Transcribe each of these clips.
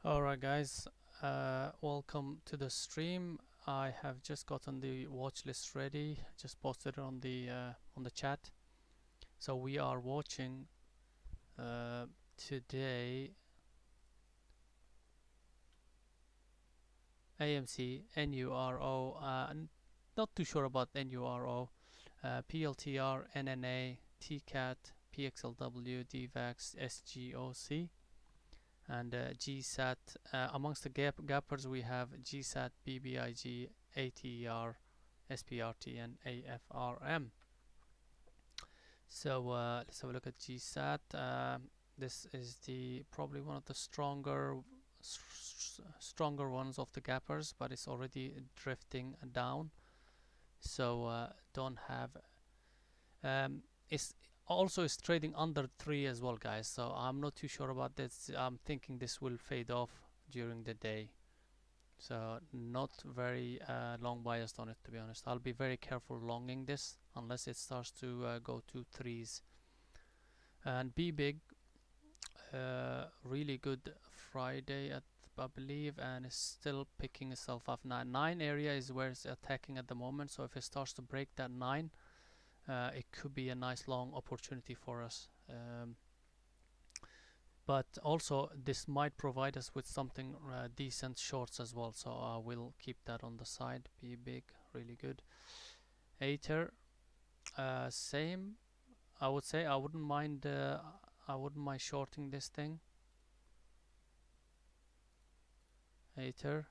Alright guys, welcome to the stream. I have just gotten the watch list ready, just posted it on the chat. So we are watching today AMC, NURO, not too sure about NURO, PLTR, NNA, TCAT, PXLW, DVAX, SGOC. And GSAT. Amongst the gappers, we have GSAT, BBIG, ATER, SPRT, and AFRM. So let's have a look at GSAT. This is the probably one of the stronger ones of the gappers, but it's already drifting down. So don't have. It's also is trading under 3 as well, guys, so I'm not too sure about this. I'm thinking this will fade off during the day, so not very long biased on it, to be honest. I'll be very careful longing this unless it starts to go to 3s. And be big, really good Friday I believe, and it's still picking itself up. 9 area is where it's attacking at the moment, so if it starts to break that 9, it could be a nice long opportunity for us. But also this might provide us with something decent shorts as well, so I will keep that on the side. Be big, really good. Aether, same. I would say I wouldn't mind shorting this thing. Aether,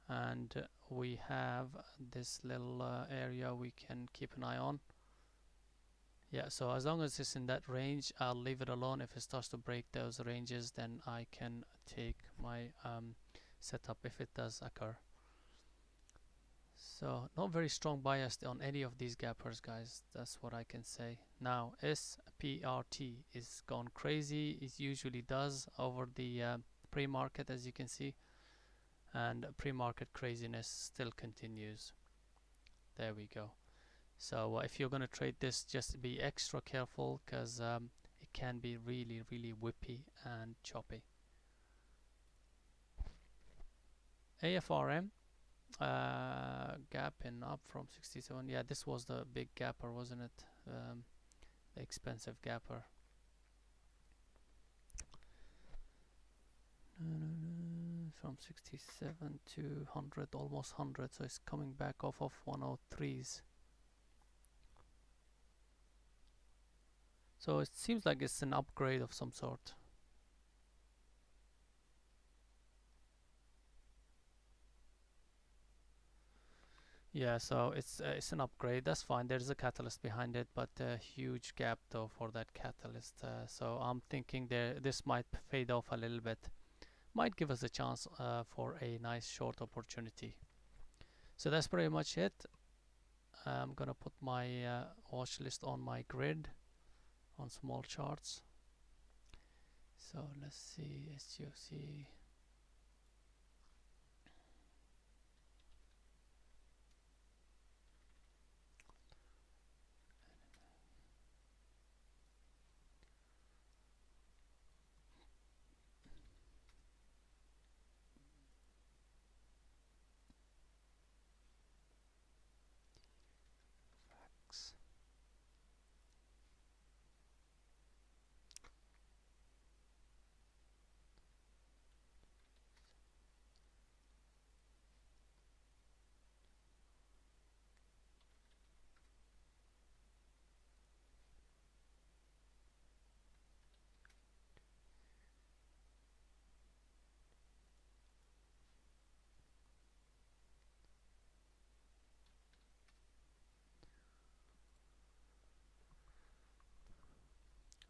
and we have this little area we can keep an eye on. Yeah, so as long as it's in that range, I'll leave it alone. If it starts to break those ranges, then I can take my setup if it does occur. So not very strong bias on any of these gappers, guys. That's what I can say. Now SPRT is gone crazy. It usually does over the pre-market, as you can see, and pre-market craziness still continues. There we go. So if you're going to trade this, just be extra careful, because it can be really whippy and choppy. AFRM, gapping up from 67. Yeah, this was the big gapper, wasn't it? The expensive gapper. From 67 to 100, almost 100, so it's coming back off of 103s. So it seems like it's an upgrade of some sort. Yeah, so it's an upgrade. That's fine. There's a catalyst behind it, but a huge gap though for that catalyst. So I'm thinking this might fade off a little bit. Might give us a chance for a nice short opportunity. So that's pretty much it. I'm gonna put my watch list on my grid on small charts. So let's see, SGOC.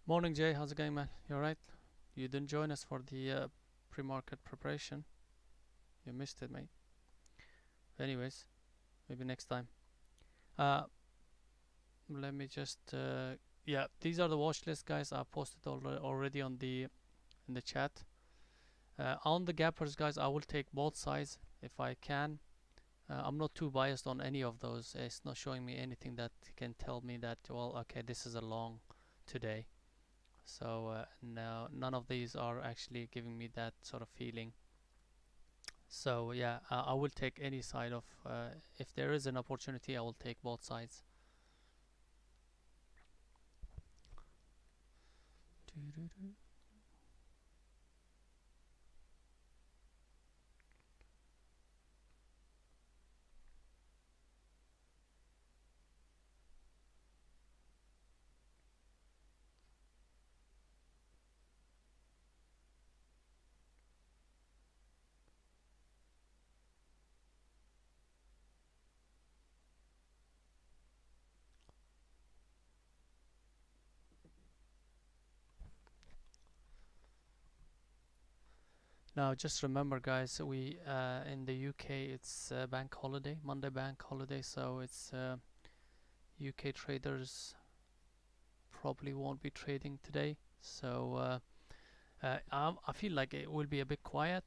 Morning, Jay. How's it going, man? You alright? You didn't join us for the pre-market preparation. You missed it, mate. Anyways, maybe next time. Let me just yeah, these are the watch list, guys. I posted already on in the chat. On the gappers, guys, I will take both sides if I can. I'm not too biased on any of those. It's not showing me anything that can tell me that, well, okay, this is a long today. So no, none of these are actually giving me that sort of feeling. So yeah, I will take any side of, if there is an opportunity, I will take both sides. Now, just remember, guys, we in the UK it's bank holiday, Monday bank holiday, so it's UK traders probably won't be trading today. So I feel like it will be a bit quiet,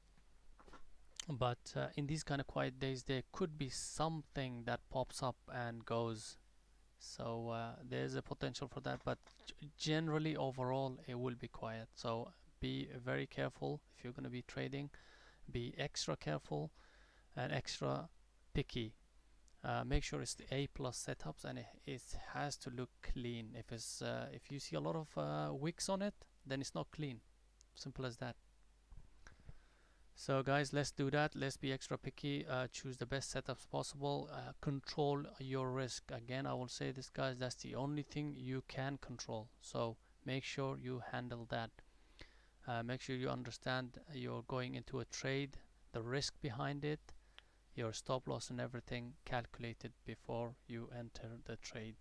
but in these kind of quiet days, there could be something that pops up and goes. So there's a potential for that, but generally overall it will be quiet. So be very careful if you're going to be trading. Be extra careful and extra picky. Make sure it's the A plus setups, and it has to look clean. If you see a lot of wicks on it, then it's not clean. Simple as that. So guys, let's do that. Let's be extra picky. Choose the best setups possible. Control your risk. Again, I will say this, guys. That's the only thing you can control. So make sure you handle that. Make sure you understand you're going into a trade, the risk behind it, your stop loss and everything calculated before you enter the trade.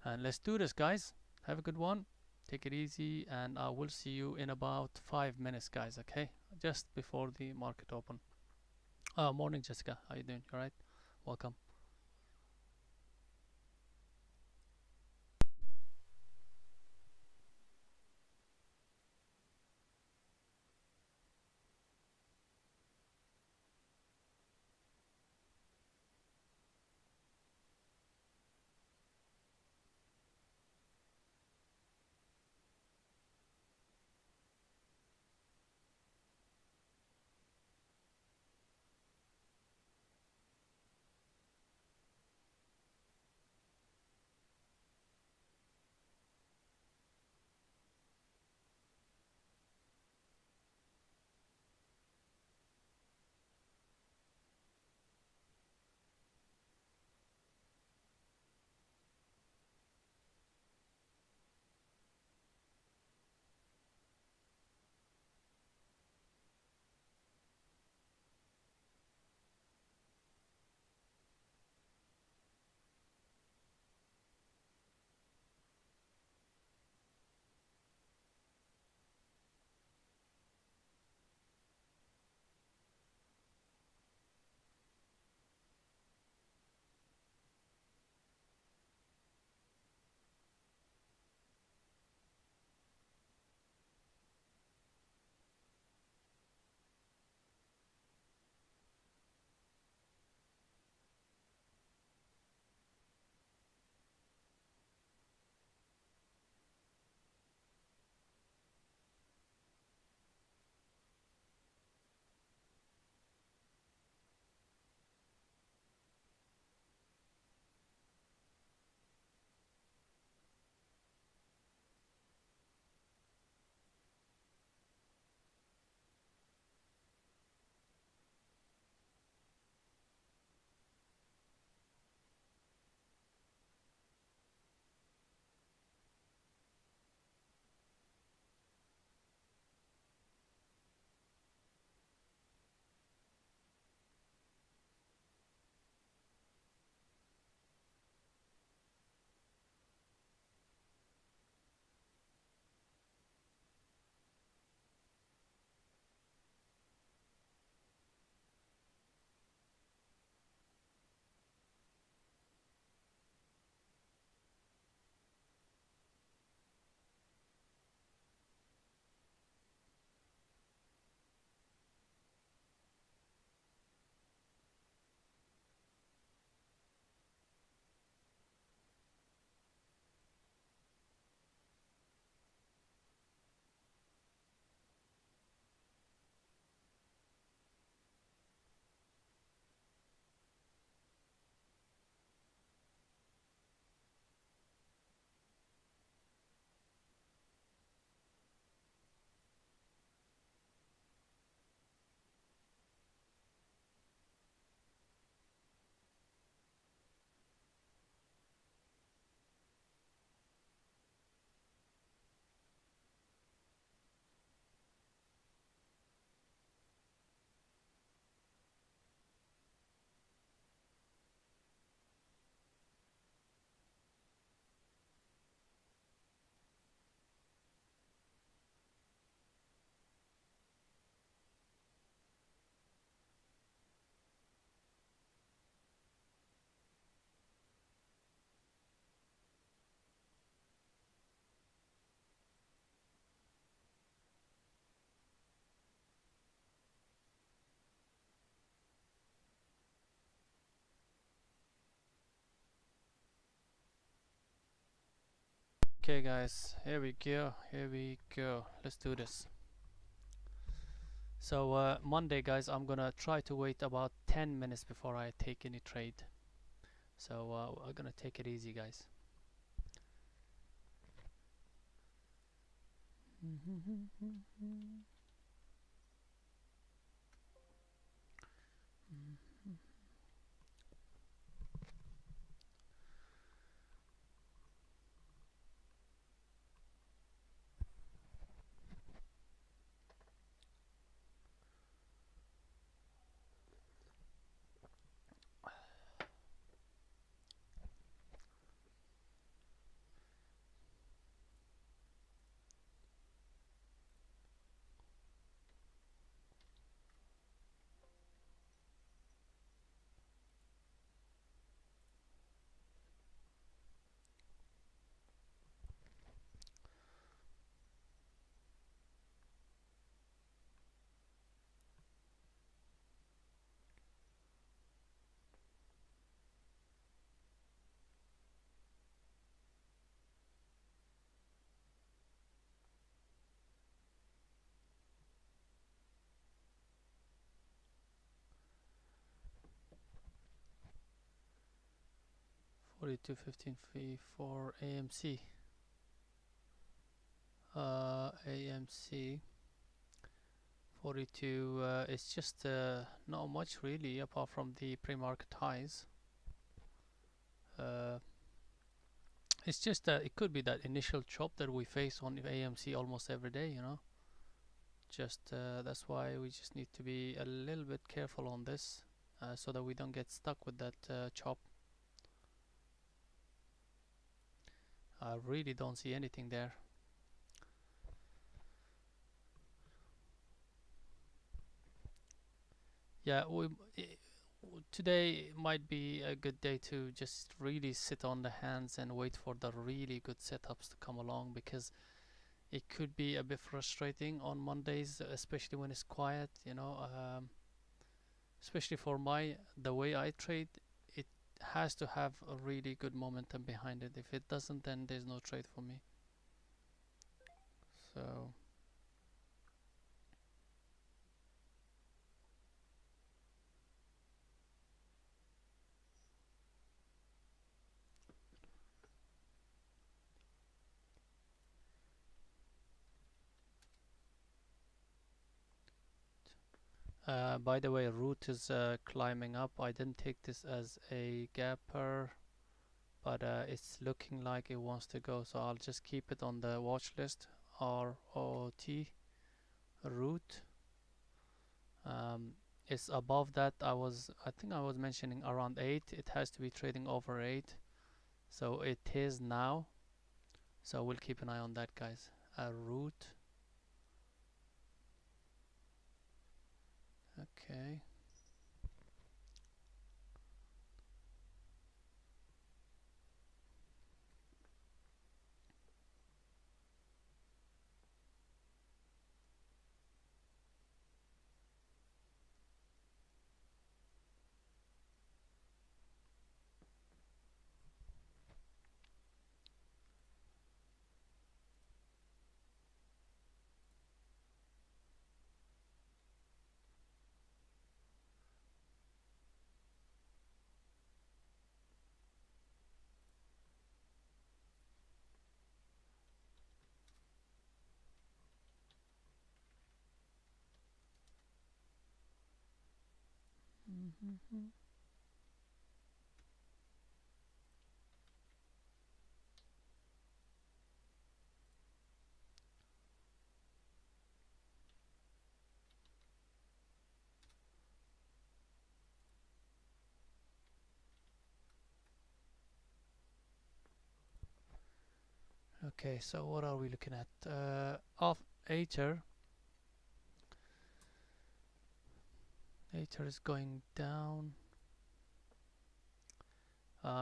And let's do this, guys. Have a good one. Take it easy, and I will see you in about 5 minutes, guys. Okay, just before the market open. Morning, Jessica. How you doing? All right. Welcome. Okay, guys, here we go. Here we go. Let's do this. So Monday, guys, I'm gonna try to wait about 10 minutes before I take any trade. So I'm gonna take it easy, guys. Forty-two 15 fee for AMC. AMC 42. It's just not much really, apart from the pre-market highs. Uh, it's just that it could be that initial chop that we face on AMC almost every day, you know. Just that's why we just need to be a little bit careful on this, so that we don't get stuck with that chop. I really don't see anything there. Yeah, today might be a good day to just really sit on the hands and wait for the really good setups to come along, because it could be a bit frustrating on Mondays, especially when it's quiet, you know. Especially for the way I trade, it has to have a really good momentum behind it. If it doesn't, then there's no trade for me. So by the way, root is climbing up. I didn't take this as a gapper, but it's looking like it wants to go, so I'll just keep it on the watch list. ROT root. It's above that. I think I was mentioning around 8. It has to be trading over 8, so it is now. So we'll keep an eye on that, guys. Root. Okay. Okay, so what are we looking at? Off Aether. Aether is going down.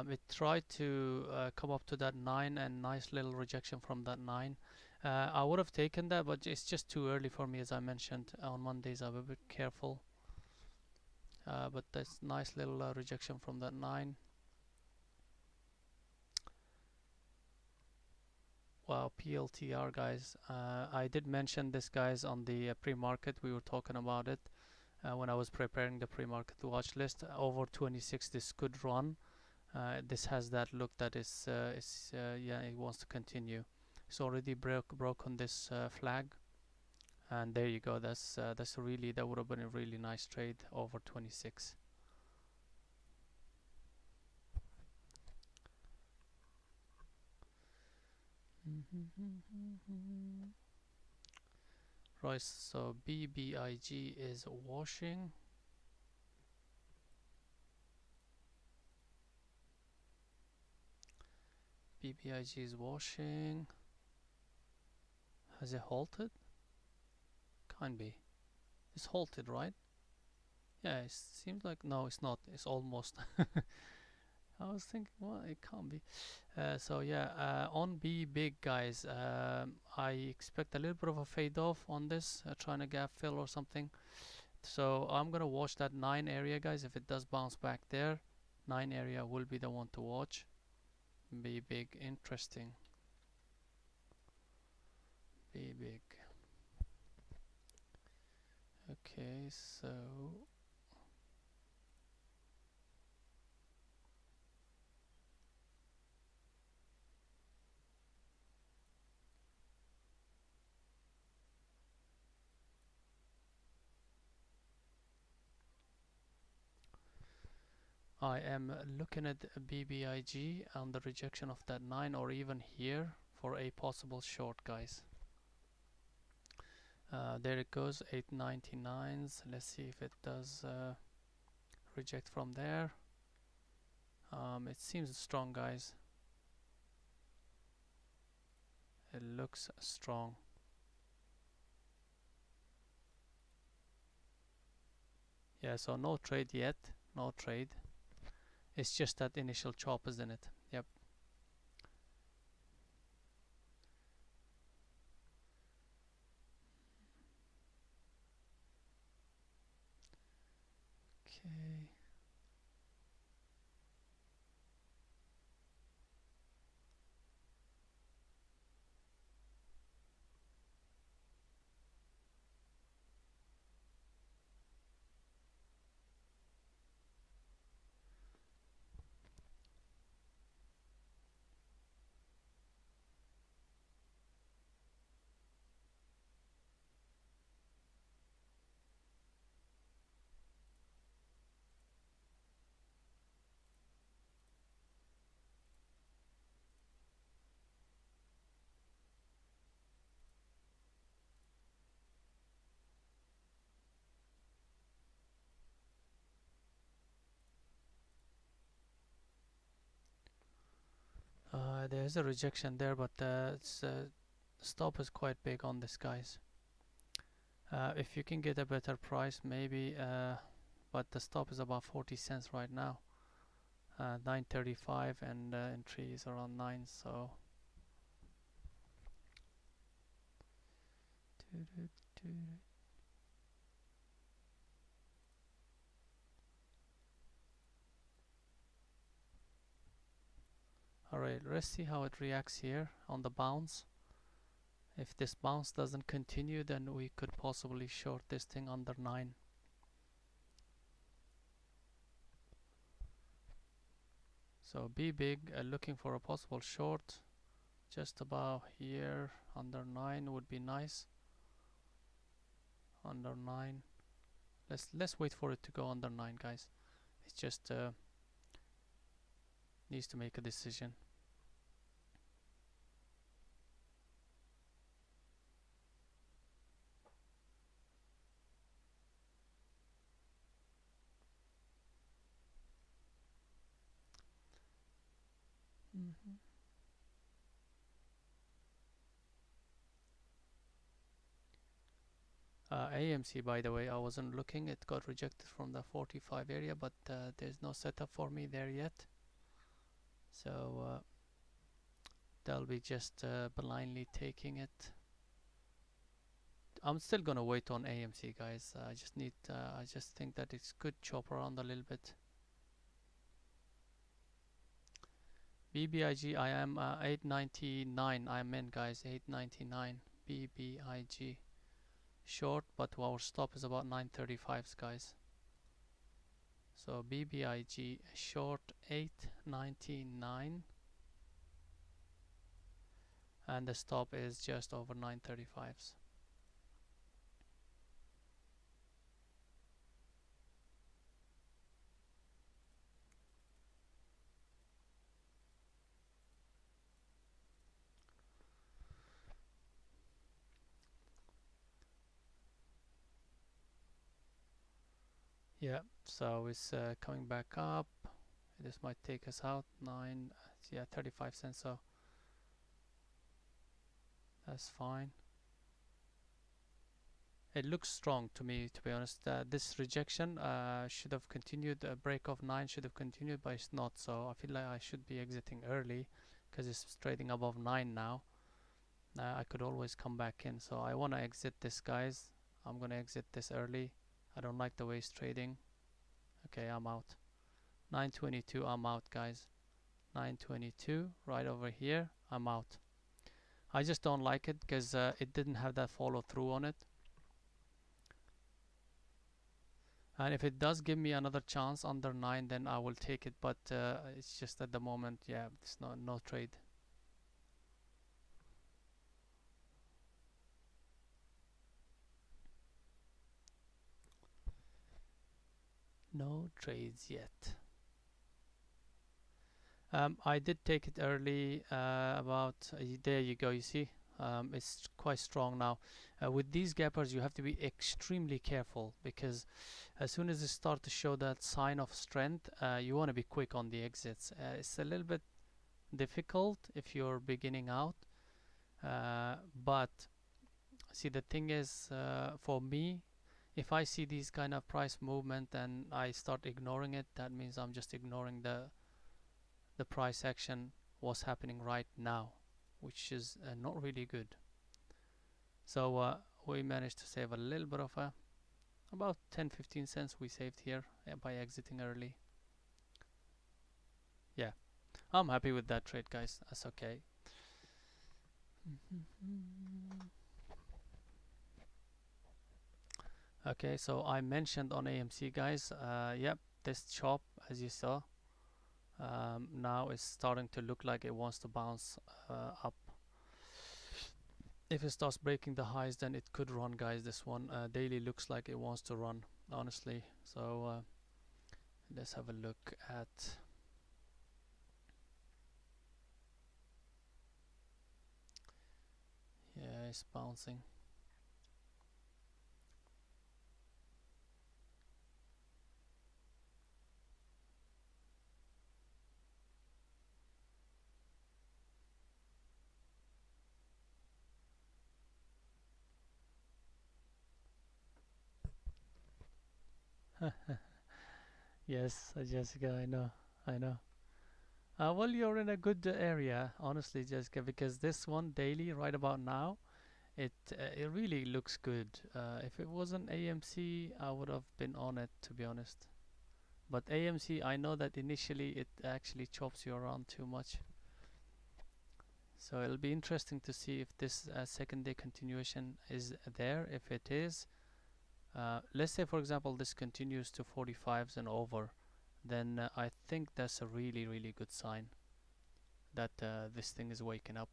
It tried to come up to that 9, and nice little rejection from that 9. I would have taken that, but it's just too early for me. As I mentioned, on Mondays I'm a bit careful. But that's nice little rejection from that 9. Wow, PLTR guys. I did mention this guys on the pre-market. We were talking about it when I was preparing the pre-market watch list. Over 26, this could run. This has that look that yeah, it wants to continue. It's already broken this flag, and there you go. That's really, that would have been a really nice trade over 26. Right, so BBIG is washing. BBIG is washing. Has it halted? Can't be. It's halted, right? Yeah, it seems like, no, it's not. It's almost. I was thinking, well, it can't be. So yeah, on B big guys, I expect a little bit of a fade off on this, trying to gap fill or something. So I'm gonna watch that 9 area, guys. If it does bounce back there, 9 area will be the one to watch. B big, interesting. B big. Okay, so I am looking at BBIG on the rejection of that 9, or even here for a possible short, guys. There it goes, 899s. Let's see if it does reject from there. It seems strong, guys. It looks strong. Yeah, so no trade yet. No trade. It's just that initial chop, isn't it? Yep. Okay. There's a rejection there, but stop is quite big on this, guys. If you can get a better price, maybe, but the stop is about 40 cents right now. 9.35, and entry is around 9, so. Alright, let's see how it reacts here on the bounce. If this bounce doesn't continue, then we could possibly short this thing under 9. So be big, looking for a possible short. Just about here, under 9 would be nice. Under 9. Let's wait for it to go under 9, guys. It just needs to make a decision. AMC, by the way, I wasn't looking. It got rejected from the 45 area, but there's no setup for me there yet. So they'll be just blindly taking it. I'm still gonna wait on AMC, guys. I just think that it's good chop around a little bit. BBIG, I am 899. I'm in, guys. 899. BBIG. Short, but our stop is about 935s, guys. So BBIG short 899, and the stop is just over 935s. Yeah, so it's coming back up. This might take us out 9, yeah, 35 cents. So that's fine. It looks strong to me, to be honest. This rejection should have continued. A break of 9 should have continued, but it's not. So I feel like I should be exiting early because it's trading above 9 now. I could always come back in. So I want to exit this, guys. I'm going to exit this early. I don't like the way it's trading. Okay, I'm out. 922, I'm out, guys. 922, right over here, I'm out. I just don't like it because it didn't have that follow through on it. And if it does give me another chance under 9, then I will take it. But it's just at the moment, yeah, it's no trade. No trades yet. I did take it early, there you go, you see. It's quite strong now. With these gappers, you have to be extremely careful because as soon as it starts to show that sign of strength, you want to be quick on the exits. It's a little bit difficult if you're beginning out, but see, the thing is, for me, if I see these kind of price movement and I start ignoring it, that means I'm just ignoring the price action was happening right now, which is not really good. So we managed to save a little bit of about 10-15 cents we saved here by exiting early. Yeah, I'm happy with that trade, guys. That's okay. Okay, so I mentioned on AMC, guys, yep, this chop, as you saw, now it's starting to look like it wants to bounce up. If it starts breaking the highs, then it could run, guys. This one daily looks like it wants to run, honestly. So let's have a look at, yeah, it's bouncing. Yes, Jessica, I know. Well, you're in a good area, honestly, Jessica, because this one daily, right about now, it really looks good. If it wasn't AMC, I would have been on it, to be honest. But AMC, I know that initially it actually chops you around too much. So it'll be interesting to see if this second day continuation is there. If it is, let's say for example this continues to 45s and over, then I think that's a really good sign that this thing is waking up.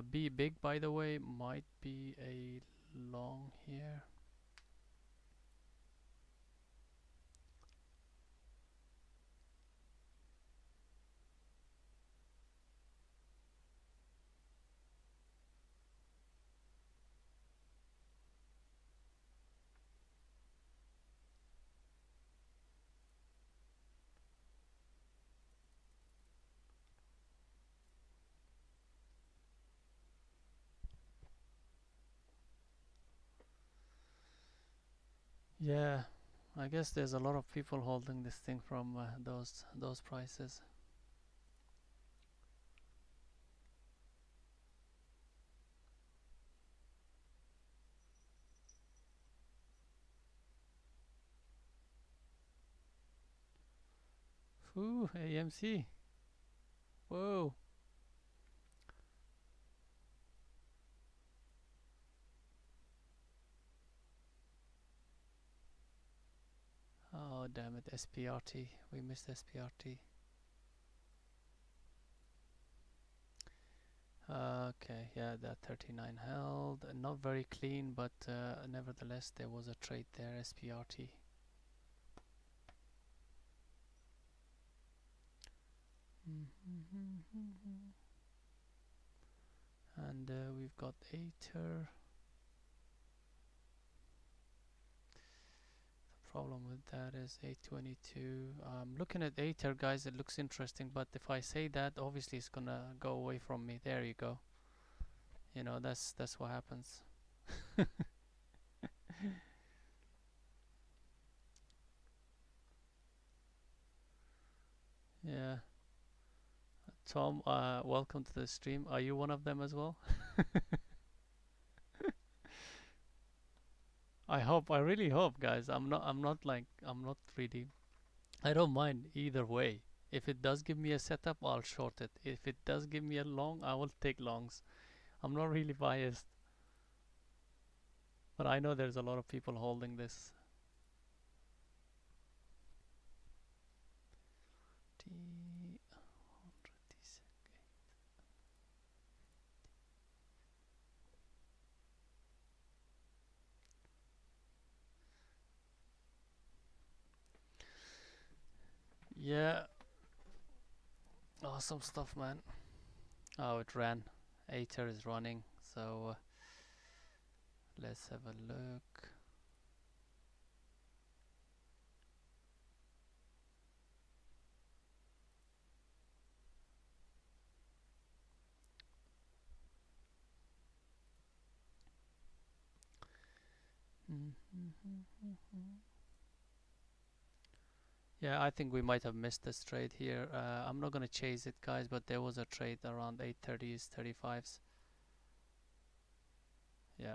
Be big, by the way, might be a long here. Yeah, I guess there's a lot of people holding this thing from those prices. Ooh, AMC. Whoa. Oh, damn it. SPRT. We missed SPRT. Okay, yeah, that 39 held. Not very clean, but nevertheless, there was a trade there, SPRT. And we've got Aether. The problem with that is 822. Looking at Aether, guys, it looks interesting, but if I say that, obviously it's gonna go away from me. There you go. You know, that's what happens. Yeah. Tom, welcome to the stream. Are you one of them as well? I hope. I really hope, guys. I'm not really. I don't mind either way. If it does give me a setup, I'll short it. If it does give me a long, I will take longs. I'm not really biased, but I know there's a lot of people holding this. Yeah, awesome stuff, man. Oh, it ran. Aether is running, so let's have a look. Yeah, I think we might have missed this trade here. I'm not gonna chase it, guys, but there was a trade around 830s, 35s. Yeah.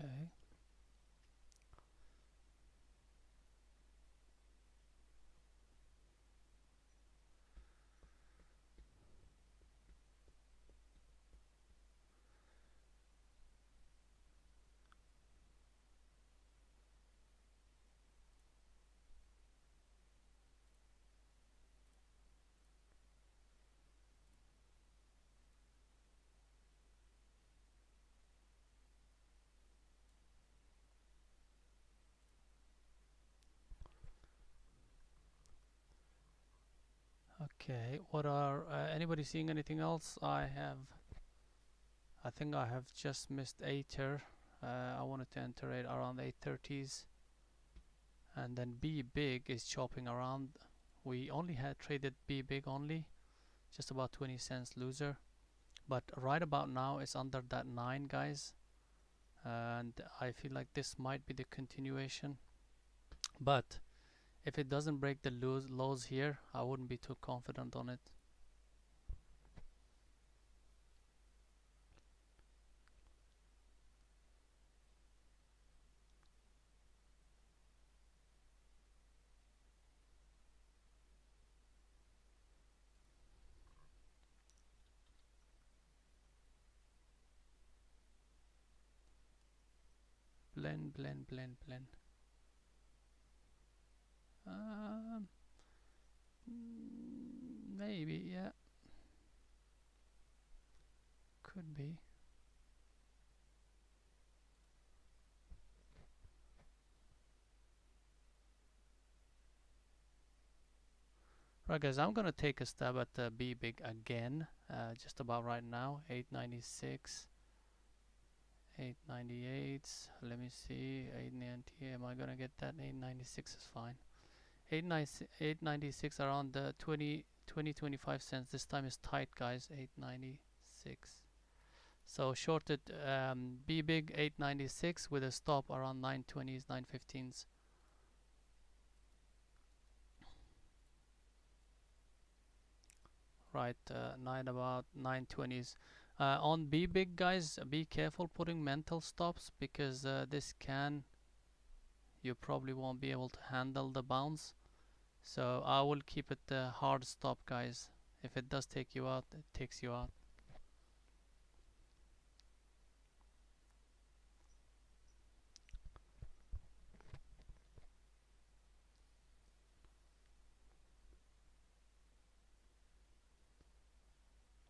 Okay. Okay. What are anybody seeing anything else? I think I have just missed Aether. I wanted to enter it around 830s, and then B big is chopping around. We only had traded B big only, just about 20 cents loser. But right about now it's under that 9, guys, and I feel like this might be the continuation. But if it doesn't break the lows here, I wouldn't be too confident on it. blend. Um, Maybe, yeah, could be. Right, guys, I'm gonna take a stab at the B big again. Just about right now, 896, 898. Let me see, 890. Am I gonna get that? 896 is fine. 896 around the 25 cents. This time is tight, guys. 896. So shorted B big 896 with a stop around 920s, 915s. Right, about 920s. On B big, guys, be careful putting mental stops because this can, you probably won't be able to handle the bounce. So I will keep it hard stop, guys. If it does take you out, it takes you out.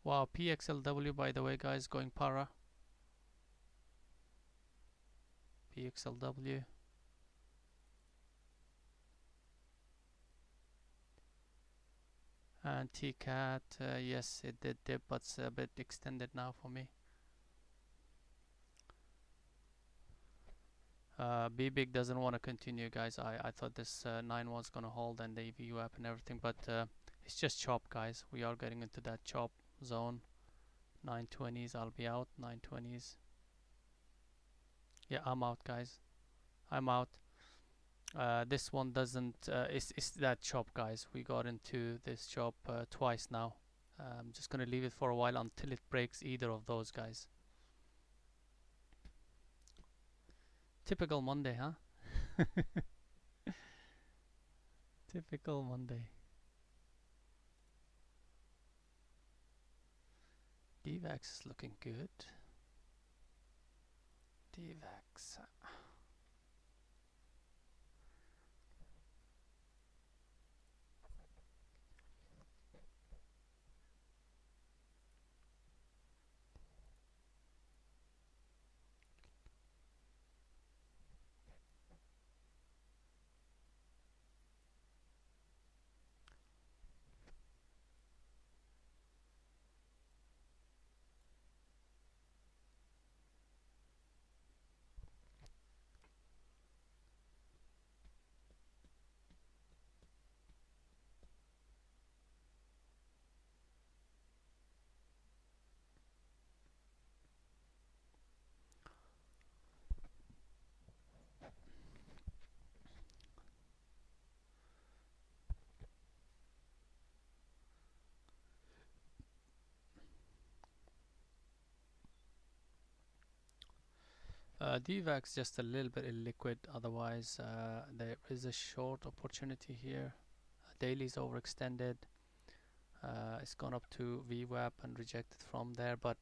Wow, PXLW, by the way, guys, going para. PXLW. And TCAT, yes, it did dip, but it's a bit extended now for me. B big doesn't want to continue, guys. I thought this 9 was gonna hold and the EVU app and everything, but it's just chop, guys. We are getting into that chop zone. 920s, I'll be out. 920s. Yeah, I'm out, guys. I'm out. This one doesn't. It's that chop, guys. We got into this chop twice now. I'm just gonna leave it for a while until it breaks either of those, guys. Typical Monday, huh? Typical Monday. DVAX is looking good. DVAX. DVAX just a little bit illiquid, otherwise there is a short opportunity here. Daily is overextended. It's gone up to VWAP and rejected from there, but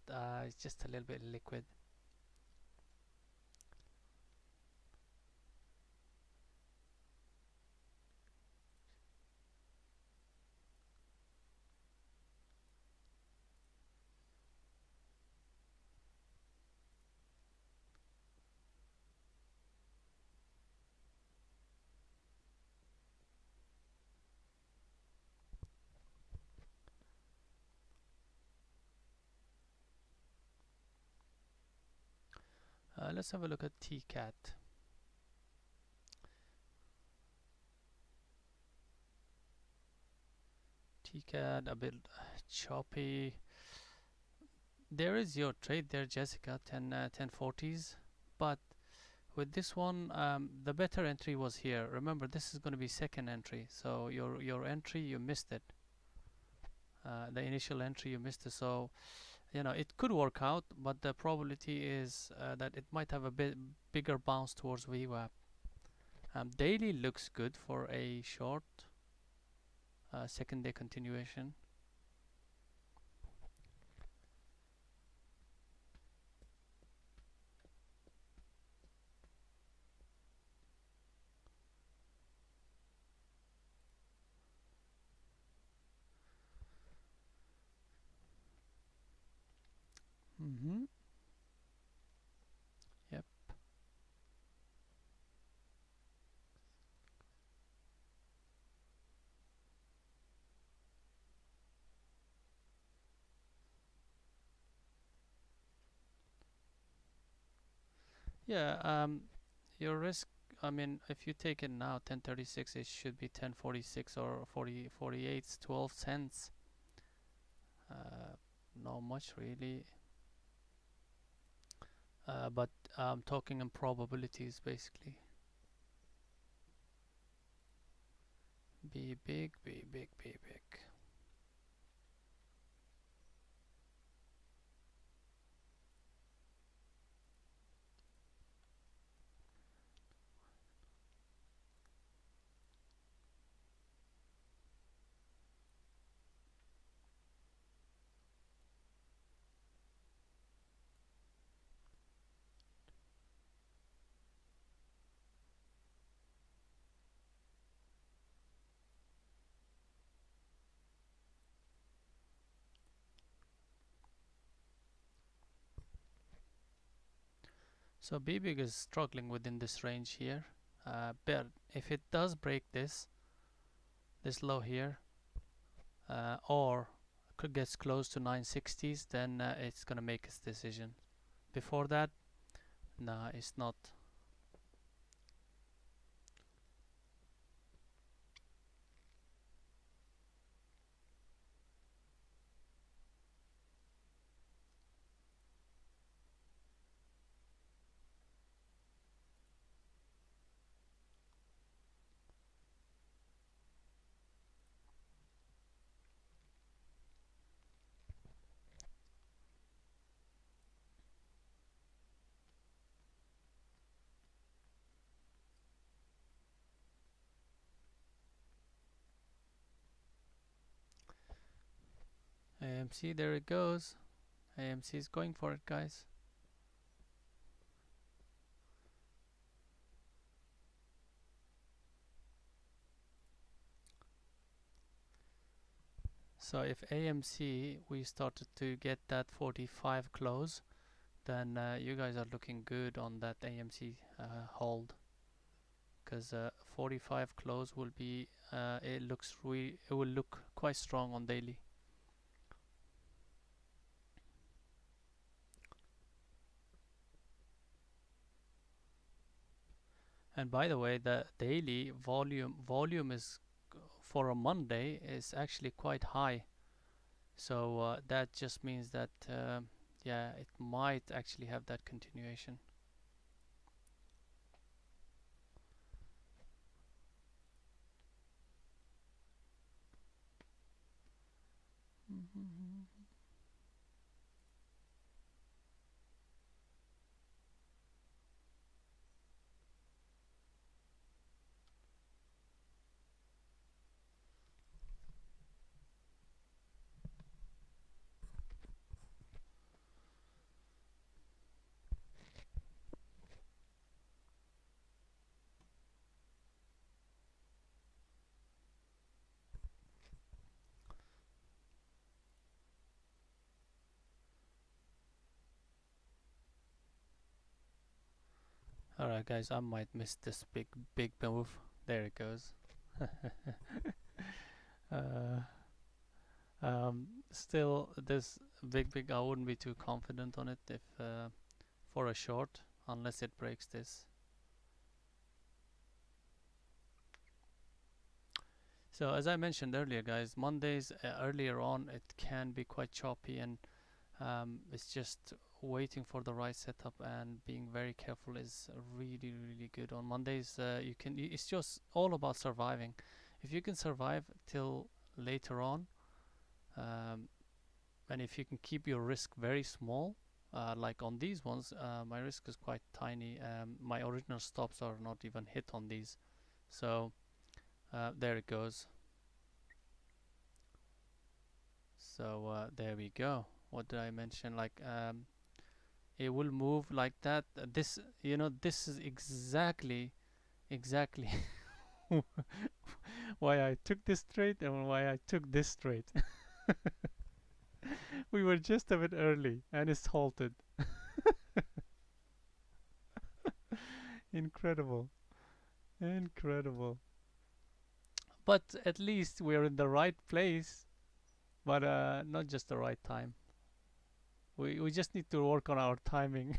it's just a little bit liquid. Let's have a look at TCAT. TCAT a bit choppy. There is your trade there, Jessica, 1040s, but with this one, the better entry was here. Remember, this is going to be second entry, so your entry, you missed it. The initial entry, you missed it, so you know it could work out, but the probability is that it might have a bit bigger bounce towards VWAP. Daily looks good for a short second day continuation. Mm-hmm. Yep. Yeah. Your risk. I mean, if you take it now, 1036, it should be 1046 or 40 48, 12 cents. Not much really. But I'm talking in probabilities basically. Be big, be big, be big. So be big is struggling within this range here. But if it does break this low here, or could gets close to 960s, then it's gonna make its decision. Before that, nah, it's not. AMC, there it goes. AMC is going for it, guys. So if AMC we started to get that 45 close, then you guys are looking good on that AMC hold, because 45 close will be it will look quite strong on daily. And by the way, the daily volume is for a Monday is actually quite high. So that just means that yeah, it might actually have that continuation. Alright, guys, I might miss this big move. There it goes. uh, Still, this big, I wouldn't be too confident on it if for a short, unless it breaks this. So as I mentioned earlier, guys, Mondays earlier on it can be quite choppy, and it's just waiting for the right setup and being very careful is really good on Mondays. It's just all about surviving. If you can survive till later on, um, and if you can keep your risk very small, like on these ones, my risk is quite tiny. My original stops are not even hit on these, so there it goes. So there we go. What did I mention? Like it will move like that. This, this is exactly why I took this trade and why I took this trade. We were just a bit early and it's halted. Incredible. Incredible. But at least we're in the right place, but not just the right time. We just need to work on our timing.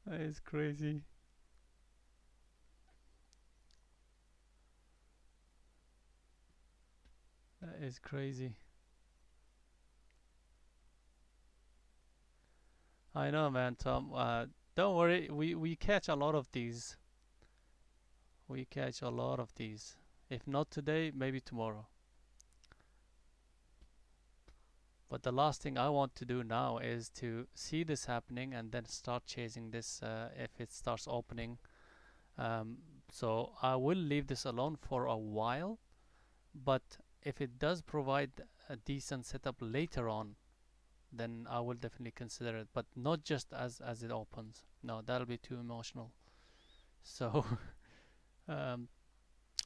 That is crazy. That is crazy. I know, man, Tom. Don't worry. We catch a lot of these. We catch a lot of these. If not today, maybe tomorrow. But the last thing I want to do now is to see this happening and then start chasing this if it starts opening. Um, so I will leave this alone for a while. But if it does provide a decent setup later on, then I will definitely consider it. But not just as it opens. No, that'll be too emotional. So um,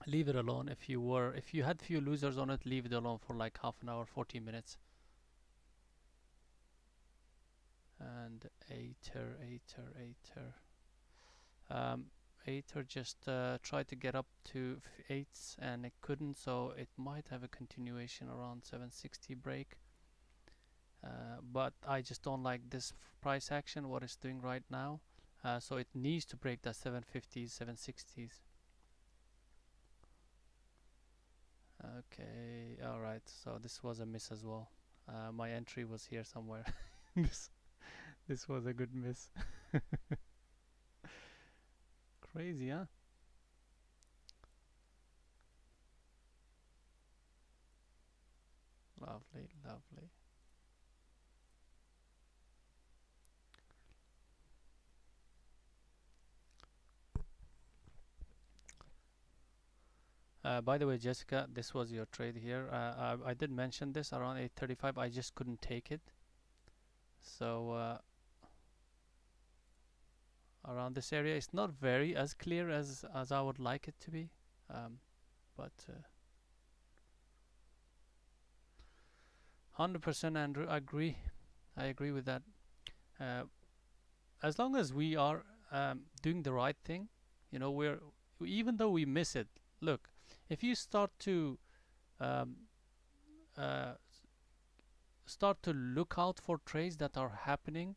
leave it alone. If you had few losers on it, leave it alone for like half an hour, 40 minutes. And Aether. Um, Aether just tried to get up to 8s and it couldn't, so it might have a continuation around 760 break. But I just don't like this price action, what it's doing right now. So it needs to break the 750s, 760s. Okay, alright, so this was a miss as well. My entry was here somewhere. this, this was a good miss. Crazy, huh? Lovely, lovely. By the way, Jessica, this was your trade here. I did mention this around 835. I just couldn't take it. So around this area, it's not very as clear as I would like it to be. But 100% Andrew, I agree. I agree with that. Uh, as long as we are doing the right thing, you know, we're even though we miss it. Look, if you um, uh, start to look out for trades that are happening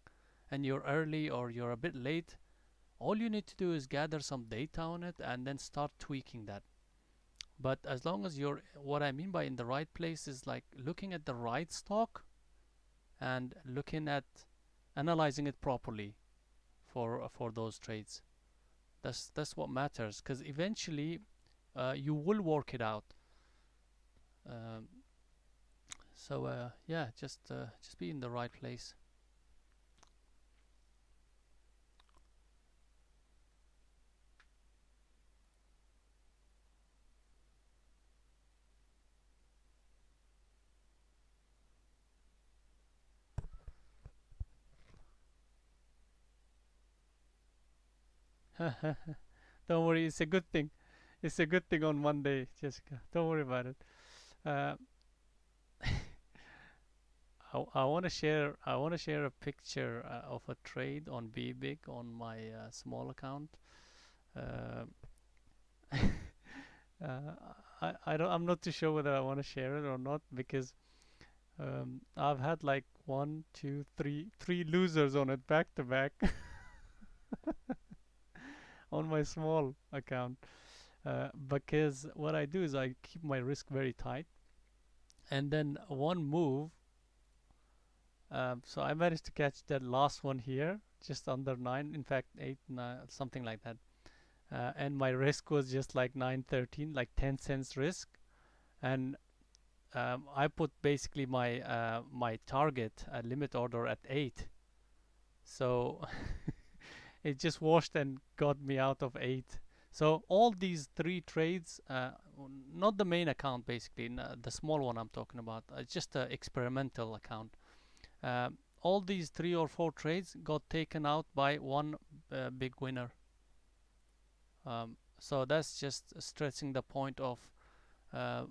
and you're early or you're a bit late, all you need to do is gather some data on it and then start tweaking that. But as long as you're, what I mean by in the right place is like looking at the right stock and looking at analyzing it properly for those trades. That's what matters because eventually you will work it out. Um, so yeah, just be in the right place. Don't worry, it's a good thing. It's a good thing on Monday, Jessica. Don't worry about it. Uh, I want to share. I want to share a picture of a trade on BBig on my small account. Uh, I don't. I'm not too sure whether I want to share it or not because I've had like one, two, three losers on it back to back on my small account. Because what I do is I keep my risk very tight, and then one move. So I managed to catch that last one here, just under 9, in fact 8, 9, something like that. And my risk was just like 9.13, like 10 cents risk. And I put basically my target limit order at 8. So it just washed and got me out of 8. So all these 3 trades, not the main account basically, the small one I'm talking about, just an experimental account. All these 3 or 4 trades got taken out by one big winner. So that's just stressing the point of uh,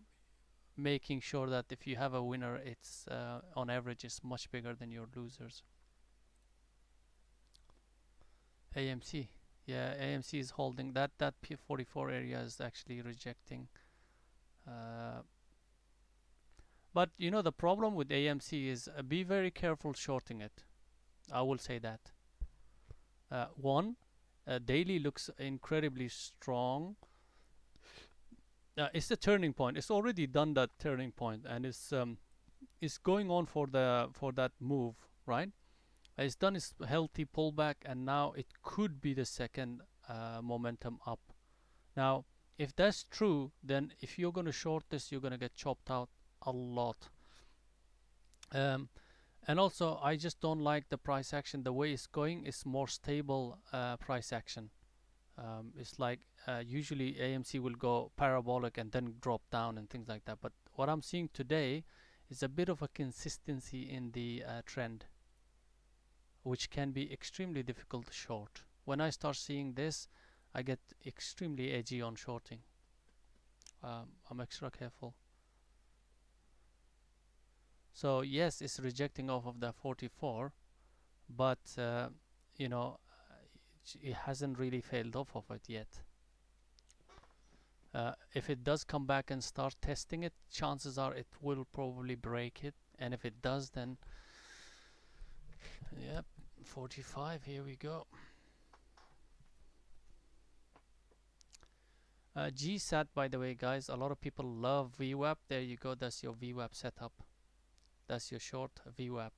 making sure that if you have a winner, it's on average is much bigger than your losers. AMC, yeah, AMC is holding that P44 area is actually rejecting. Uh, but you know the problem with AMC is be very careful shorting it. I will say that. One, daily looks incredibly strong. It's a turning point. It's already done that turning point, and it's going on for that move, right? It's done its healthy pullback, and now it could be the second momentum up. Now, if that's true, then if you're going to short this, you're going to get chopped out a lot. Um, and also, I just don't like the price action. The way it's going is more stable price action. It's like usually AMC will go parabolic and then drop down and things like that. But what I'm seeing today is a bit of a consistency in the trend, which can be extremely difficult to short. When I start seeing this, I get extremely edgy on shorting. I'm extra careful. So yes, it's rejecting off of the 44, but you know, it hasn't really failed off of it yet. If it does come back and start testing it, chances are it will probably break it. And if it does, then yep, 45. Here we go. GSAT, by the way, guys, a lot of people love VWAP. There you go. That's your VWAP setup. That's your short VWAP.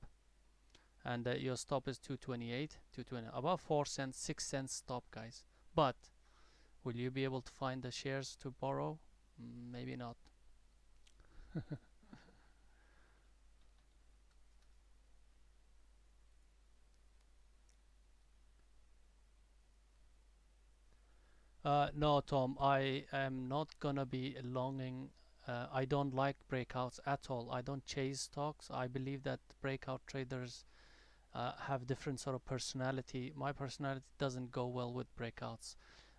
And your stop is 228, 220. About 4 cents, 6 cents stop, guys. But will you be able to find the shares to borrow? Maybe not. No, Tom, I am not gonna be longing. I don't like breakouts at all. I don't chase stocks. I believe that breakout traders have different sort of personality. My personality doesn't go well with breakouts.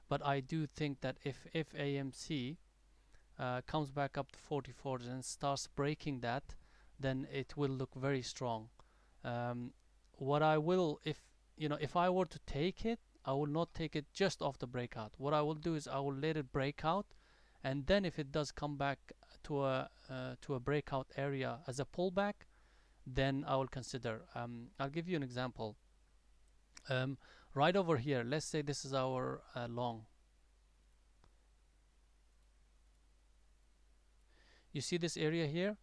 But I do think that if AMC comes back up to 44 and starts breaking that, then it will look very strong. What I will, if I were to take it, I will not take it just off the breakout. What I will do is I will let it break out, and then if it does come back to a breakout area as a pullback, then I will consider. I'll give you an example. Right over here, let's say this is our long. You see this area here?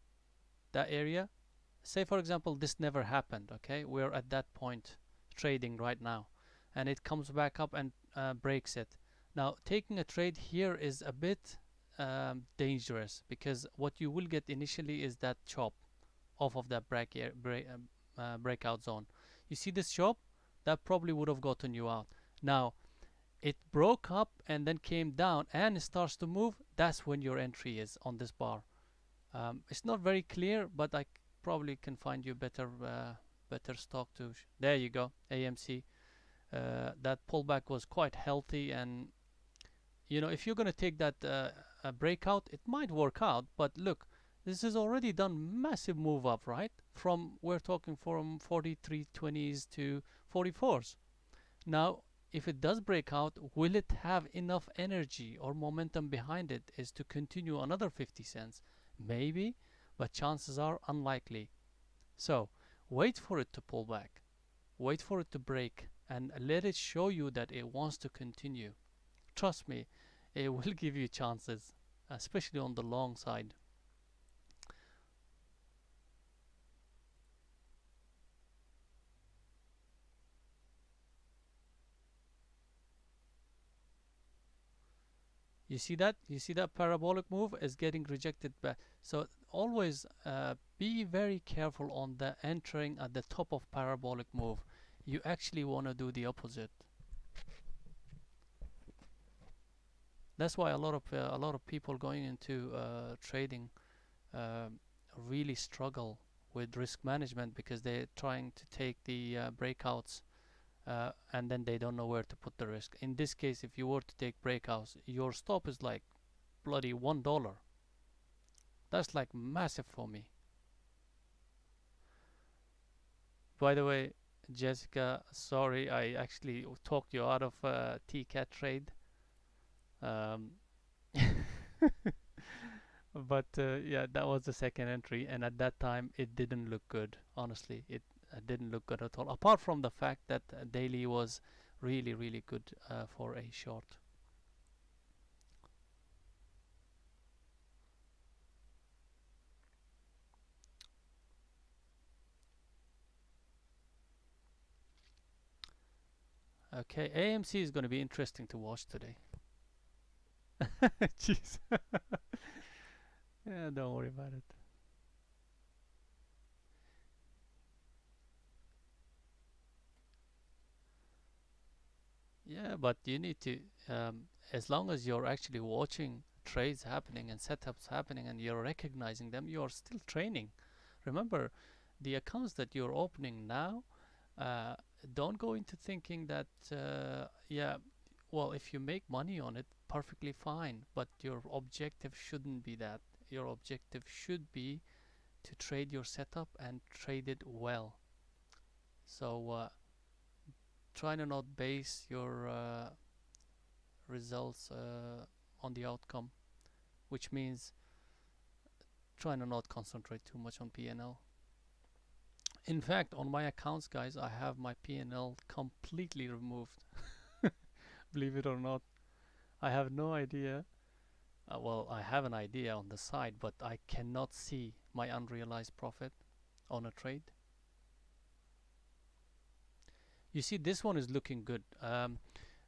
That area? Say for example this never happened, okay? We're at that point trading right now, and it comes back up and breaks it. Now taking a trade here is a bit dangerous, because what you will get initially is that chop off of that breakout zone. You see this chop? That probably would have gotten you out. Now it broke up and then came down and it starts to move. That's when your entry is on this bar. It's not very clear, but I probably can find you better stock to. There you go, AMC. That pullback was quite healthy, and if you're going to take that breakout, it might work out. But look, this has already done massive move up, right? We're talking from 43.20s to 44s. Now, if it does break out, will it have enough energy or momentum behind it is to continue another 50 cents? Maybe, but chances are unlikely. So wait for it to pull back, wait for it to break, and let it show you that it wants to continue. Trust me, it will give you chances, especially on the long side. You see that? You see that parabolic move is getting rejected back. So always be very careful on the entering at the top of parabolic move. You actually want to do the opposite. That's why a lot of people going into trading uh, really struggle with risk management, because they're trying to take the breakouts and then they don't know where to put the risk. In this case, if you were to take breakouts, your stop is like bloody $1. That's like massive for me. By the way, Jessica, sorry, I actually talked you out of TCAT trade. Um, but yeah, that was the second entry, and at that time it didn't look good. Honestly, it didn't look good at all. Apart from the fact that daily was really, really good for a short. Okay, AMC is going to be interesting to watch today. Jeez. Yeah, don't worry about it. Yeah, but you need to, as long as you're actually watching trades happening and setups happening and you're recognizing them, you're still training. Remember, the accounts that you're opening now, uh, don't go into thinking that, yeah, well, if you make money on it, perfectly fine, but your objective shouldn't be that. Your objective should be to trade your setup and trade it well. So, try to not base your results on the outcome, which means trying to not concentrate too much on P&L. In fact, on my accounts, guys, I have my P&L completely removed. Believe it or not, I have no idea. Well, I have an idea on the side, but I cannot see my unrealized profit on a trade. You see, this one is looking good.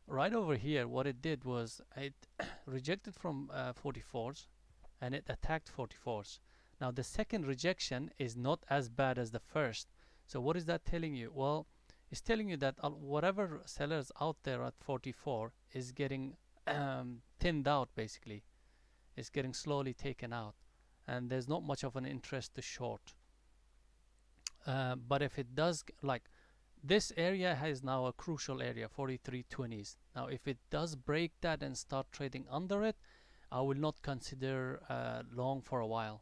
Right over here, what it did was it rejected from 44s and it attacked 44s. Now the second rejection is not as bad as the first. So what is that telling you? Well, it's telling you that whatever sellers out there at 44 is getting thinned out basically. It's getting slowly taken out, and there's not much of an interest to short. But if it does, like this area has now a crucial area, 43.20s. Now if it does break that and start trading under it, I will not consider long for a while.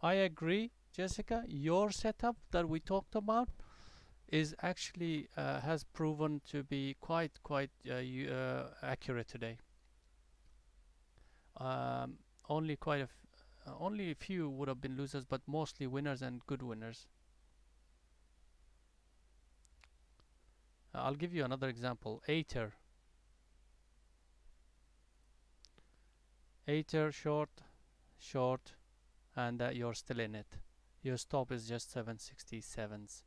I agree, Jessica. Your setup that we talked about is actually has proven to be quite accurate today. Um, only only a few would have been losers, but mostly winners and good winners. I'll give you another example. Aether short, short, and you're still in it. Your stop is just 767s.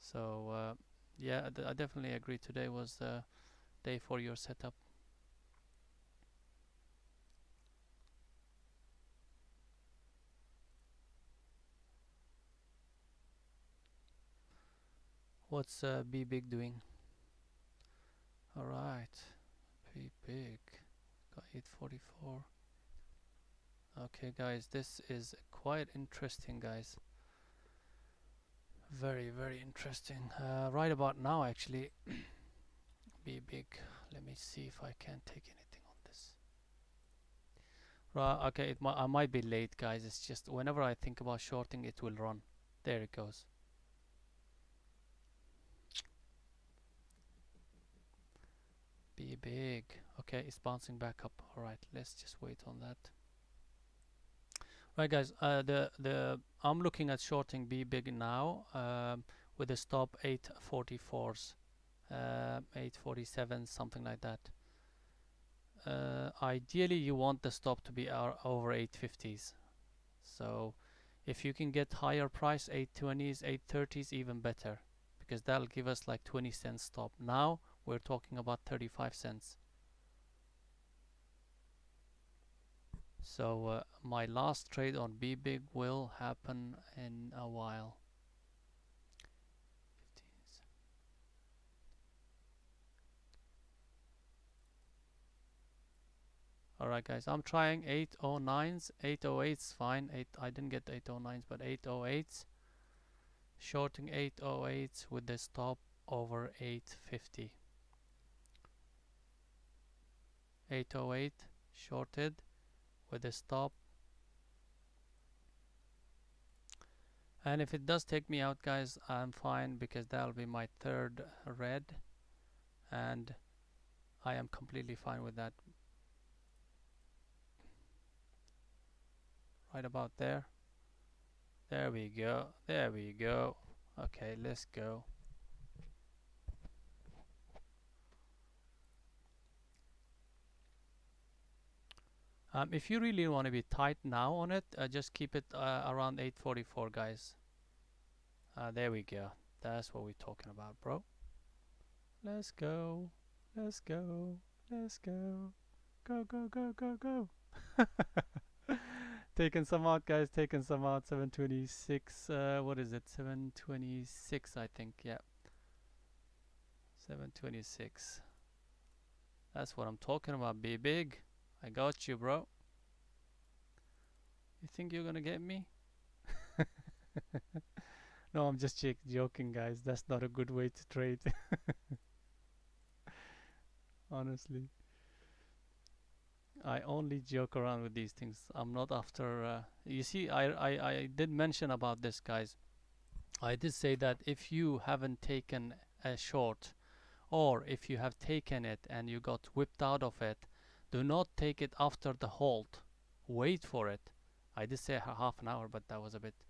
So yeah, I definitely agree. Today was the day for your setup. What's Be Big doing? All right, Be Big got 844. Okay, guys, this is quite interesting, guys. Very, very interesting. Right about now, actually, Be Big. Let me see if I can take anything on this. Right, okay, I might be late, guys. It's just whenever I think about shorting, it will run. There it goes. Be Big. Okay, it's bouncing back up. All right, let's just wait on that. Right, guys. The I'm looking at shorting Be Big now with a stop 844s, 847, something like that. Ideally, you want the stop to be over 850s. So, if you can get higher price, 820s, 830s, even better, because that'll give us like 20 cents stop. Now we're talking about 35 cents. So my last trade on B big will happen in a while. 15. Alright guys, I'm trying 809s, 808s fine. I didn't get 809s, but 808s. Shorting 808s with the stop over 850. 808 shorted with a stop. And if it does take me out, guys, I'm fine, because that'll be my third red, and I am completely fine with that. Right about there. There we go. There we go. Okay, let's go. If you really want to be tight now on it, just keep it around 844, guys. There we go. That's what we're talking about, bro. Let's go. Let's go. Let's go. Go, go, go, go, go. Taking some out, guys. Taking some out. 726. What is it? 726, I think. Yeah. 726. That's what I'm talking about. Be big. I got you, bro. You think you're gonna get me? No, I'm just joking, guys. That's not a good way to trade. Honestly. I only joke around with these things. I'm not after. You see, I did mention about this, guys. I did say that if you haven't taken a short, or if you have taken it and you got whipped out of it, do not take it after the halt. Wait for it. I did say half an hour, but that was a bit.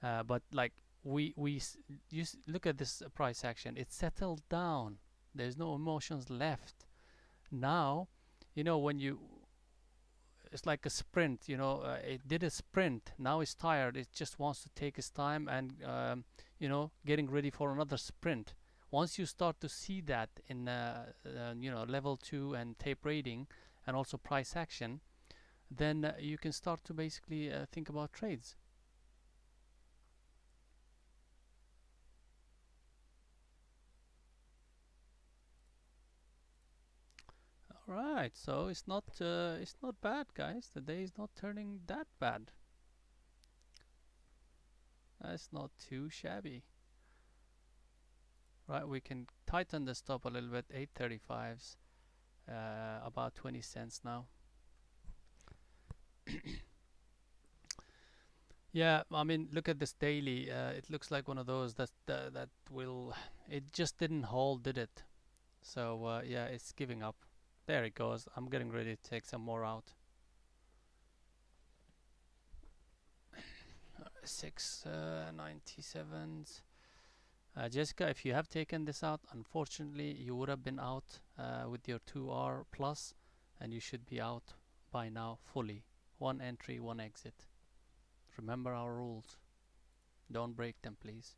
But like look at this price action. It settled down. There's no emotions left. Now, when it's like a sprint. It did a sprint. Now it's tired. It just wants to take its time and getting ready for another sprint. Once you start to see that in level 2 and tape rating and also price action, then you can start to basically think about trades. All right, so it's not bad, guys. The day is not turning that bad. That's not too shabby. Right, we can tighten the stop a little bit. 835s, about 20 cents now. Yeah, I mean, look at this daily. It looks like one of those that will. It just didn't hold, did it? So yeah, it's giving up. There it goes. I'm getting ready to take some more out. 697s. Jessica, if you have taken this out, unfortunately, you would have been out with your 2R plus, and you should be out by now fully. One entry, one exit. Remember our rules. Don't break them, please.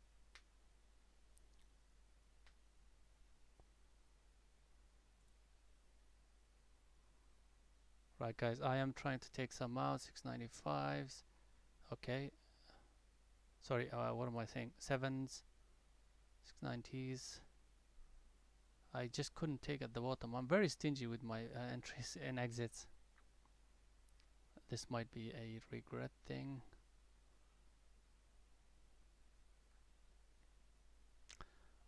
Right, guys, I am trying to take some out. 695s. Okay. Sorry, what am I saying? 7s. 690s. I just couldn't take at the bottom. I'm very stingy with my entries and exits. This might be a regret thing.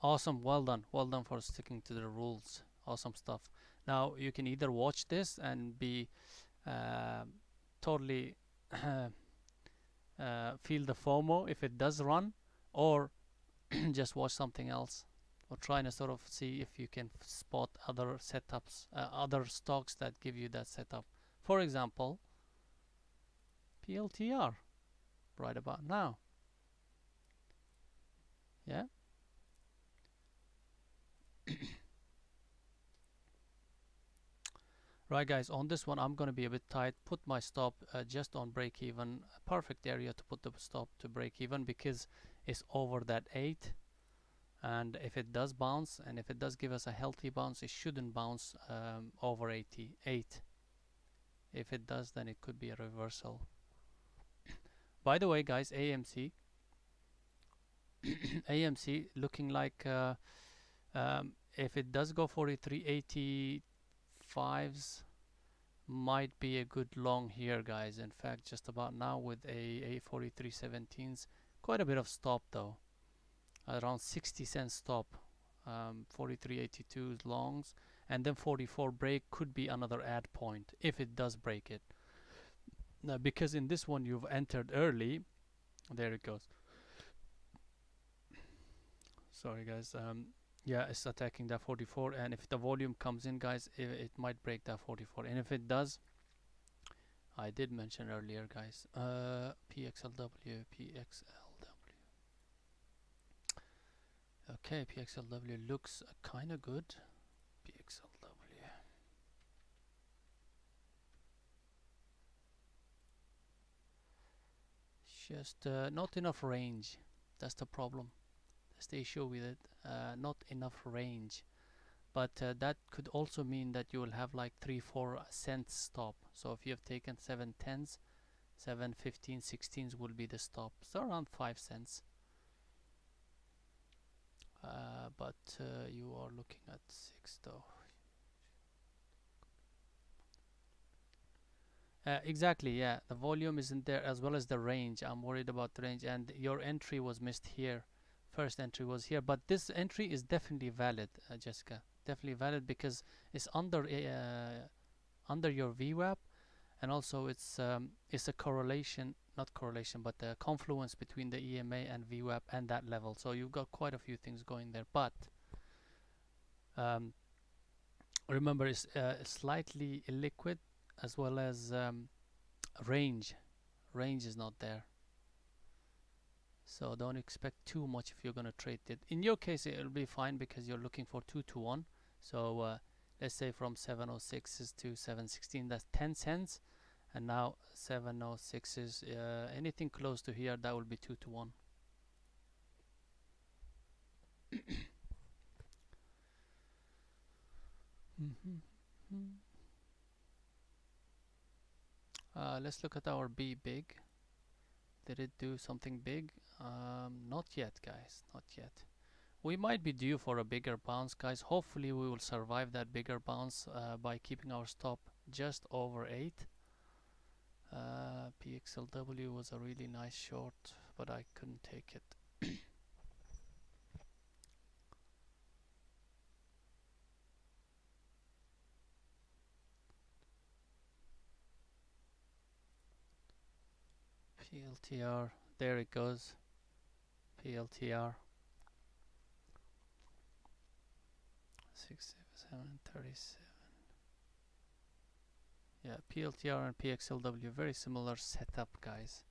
Awesome, well done for sticking to the rules. Awesome stuff. Now you can either watch this and be totally feel the FOMO if it does run, or just watch something else, or trying to sort of see if you can spot other setups, other stocks that give you that setup. For example, PLTR right about now. Yeah. Right, guys, on this one I'm going to be a bit tight. Put my stop just on break even. A perfect area to put the stop to break even, because it's over that 8. And if it does bounce, and if it does give us a healthy bounce, it shouldn't bounce over 88. If it does, then it could be a reversal. By the way, guys, AMC AMC looking like if it does go 43.85s, might be a good long here, guys. In fact, just about now with a 43.17s, quite a bit of stop though, around 60 cents stop. 43.82s longs, and then 44 break could be another add point if it does break it. Now, because in this one you've entered early, there it goes. Sorry, guys. Yeah, it's attacking that 44, and if the volume comes in, guys, it might break that 44. And if it does, I did mention earlier, guys, PXLW, PXLW. Okay, PXLW looks kind of good. PXLW. Just not enough range. That's the problem. That's the issue with it. Not enough range. But that could also mean that you will have like 3-4 cents stop. So if you have taken 7 10s, 7 15 16s will be the stop. So around 5 cents. But you are looking at 6 though. Exactly, yeah. The volume isn't there as well as the range. I'm worried about the range, and your entry was missed here. First entry was here, but this entry is definitely valid, Jessica. Definitely valid because it's under your VWAP, and also it's a correlation, not correlation, but the confluence between the EMA and VWAP and that level. So you've got quite a few things going there, but remember it's slightly illiquid as well as range. Range is not there. So don't expect too much if you're going to trade it. In your case, it'll be fine because you're looking for 2 to 1. So let's say from 706s to 716, that's 10 cents. And now 706s, anything close to here, that will be 2 to 1. Let's look at our B big. Did it do something big? Not yet, guys, not yet. We might be due for a bigger bounce, guys. Hopefully we will survive that bigger bounce by keeping our stop just over 8. PXLW was a really nice short, but I couldn't take it. PLTR, there it goes. PLTR 6737. Yeah, PLTR and PXLW, very similar setup, guys.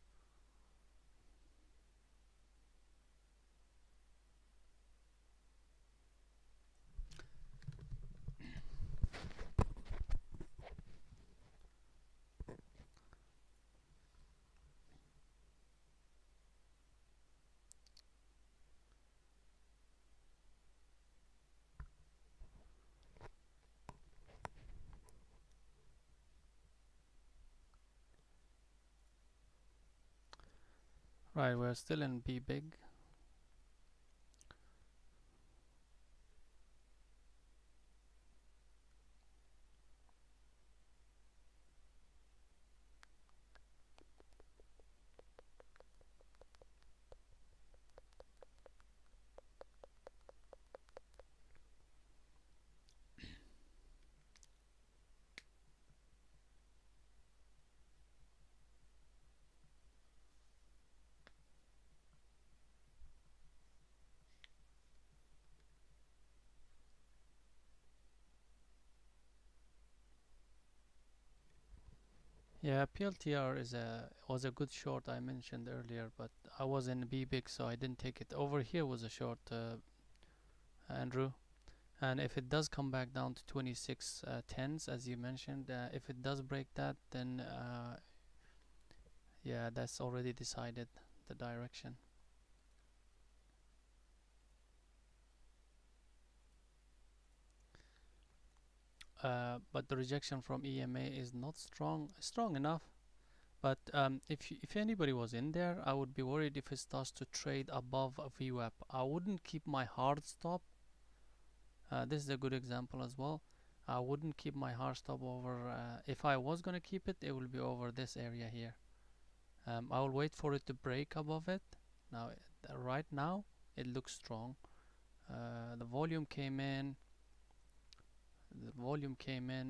Right, we're still in B big. Yeah, PLTR was a good short I mentioned earlier, but I was in B big, so I didn't take it. Over here was a short, Andrew. And if it does come back down to 26 tens, as you mentioned, if it does break that, then yeah, that's already decided the direction. but the rejection from EMA is not strong enough. But if anybody was in there, I would be worried if it starts to trade above a VWAP. I wouldn't keep my hard stop. This is a good example as well. I wouldn't keep my hard stop over. If I was gonna keep it, it will be over this area here. I will wait for it to break above it. Now, right now, it looks strong. The volume came in.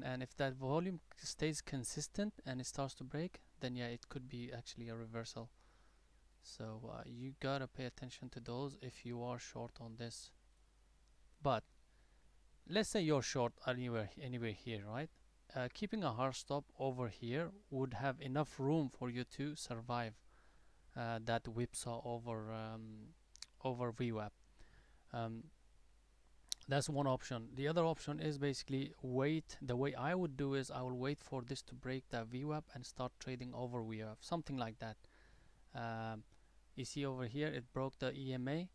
And if that volume stays consistent and it starts to break, then yeah, it could be actually a reversal. So you gotta pay attention to those if you are short on this. But let's say you're short anywhere here, right? Keeping a hard stop over here would have enough room for you to survive that whipsaw over VWAP. That's one option. The other option is basically wait. The way I would do is I will wait for this to break the VWAP and start trading over VWAP, something like that. You see over here, it broke the EMA,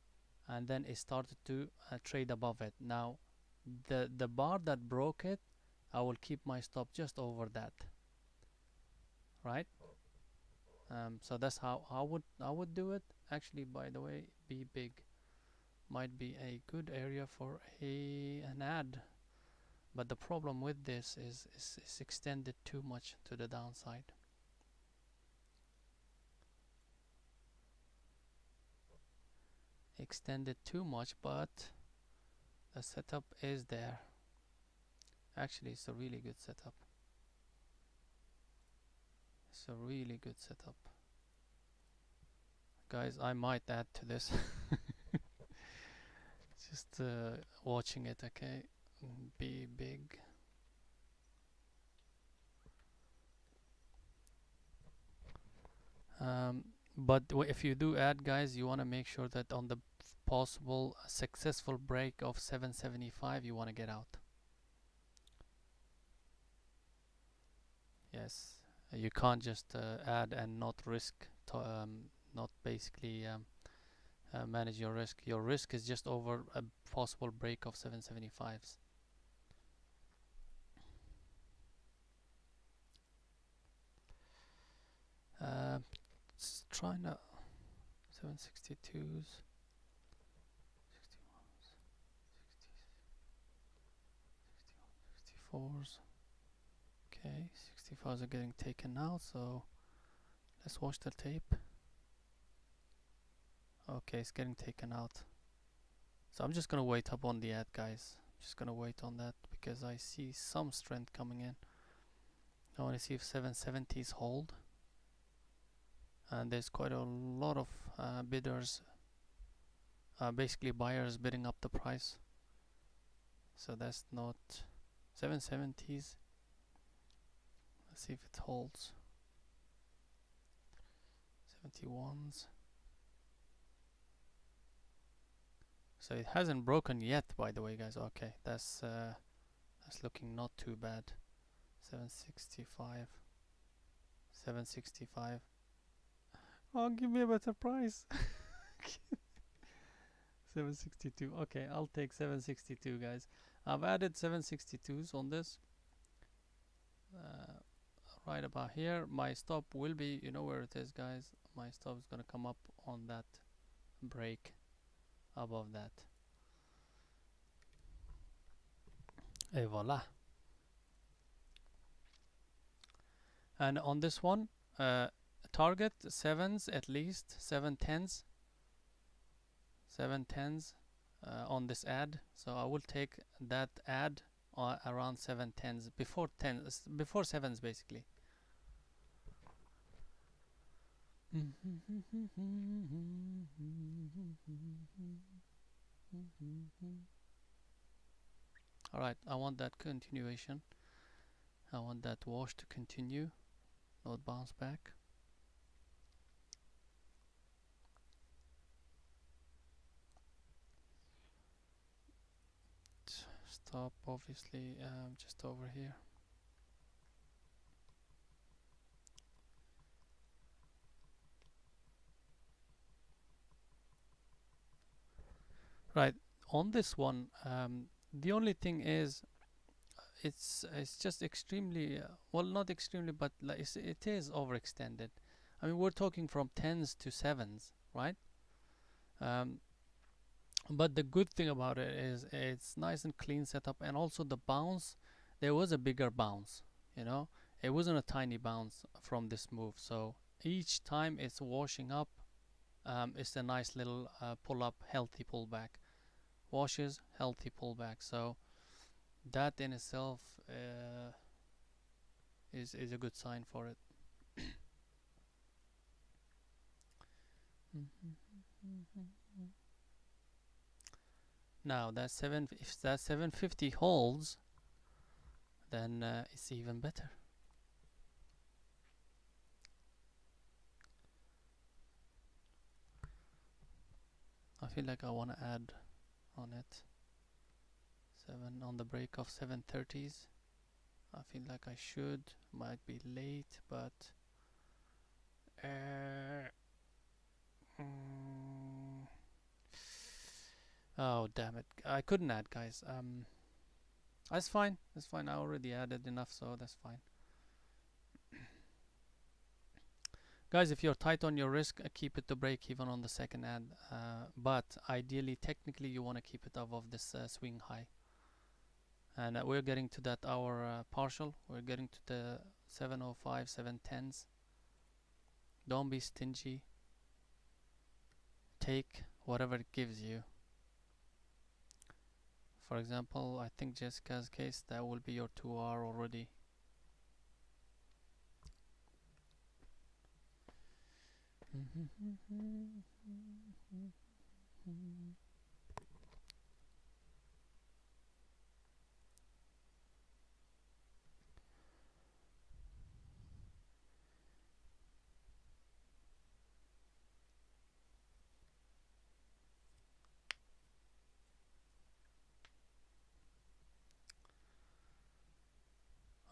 and then it started to trade above it. Now, the bar that broke it, I will keep my stop just over that, right? So that's how I would do it. Actually, by the way, be big might be a good area for an ad, but the problem with this is it's extended too much to the downside. Extended too much, but the setup is there. Actually, it's a really good setup. It's a really good setup. Guys, I might add to this. Just watching it, okay? Be big. But if you do add, guys, you want to make sure that on the possible successful break of 775, you want to get out. Yes, you can't just add and not risk, not basically manage your risk. Your risk is just over a possible break of 775s. Trying to 762s, 61s, 60s, 61, 64s. Okay, 65s are getting taken out, so let's watch the tape. Okay, it's getting taken out. So I'm just gonna wait up on the ad, guys. I'm just gonna wait on that because I see some strength coming in. I want to see if 770s hold. And there's quite a lot of bidders, basically buyers bidding up the price. So that's not 770s. Let's see if it holds. 71s. So it hasn't broken yet, by the way, guys. Okay, that's looking not too bad. 765. 765. Oh, give me a better price. 762. Okay, I'll take 762, guys. I've added 762s on this. Right about here. My stop will be, you know where it is, guys. My stop is gonna come up on that break above that. Et voila. And on this one, target 7s at least, 710s. 710s on this ad. So I will take that ad around 710s, before 7s basically. Alright, I want that continuation. I want that wash to continue, not bounce back. Stop, obviously, just over here. Right, on this one, the only thing is it's just extremely well, not extremely, but like it is overextended. I mean, we're talking from tens to sevens, right? Um, but the good thing about it is it's nice and clean setup, and also the bounce. There was a bigger bounce, you know. It wasn't a tiny bounce from this move. So each time it's washing up, it's a nice little pull up, healthy pullback. Washes, healthy pullback. So that in itself is a good sign for it. Now that if that 750 holds, then it's even better. I feel like I want to add on it 7 on the break of 730s. I feel like I should. Might be late, but uh, mm, oh damn it! I couldn't add, guys. That's fine. That's fine. I already added enough, so that's fine. Guys, if you're tight on your risk, keep it to break even on the second ad. But ideally, technically, you want to keep it above this swing high. And we're getting to that hour partial. We're getting to the 705, 710s. Don't be stingy. Take whatever it gives you. For example, I think Jessica's case, that will be your 2 hour already.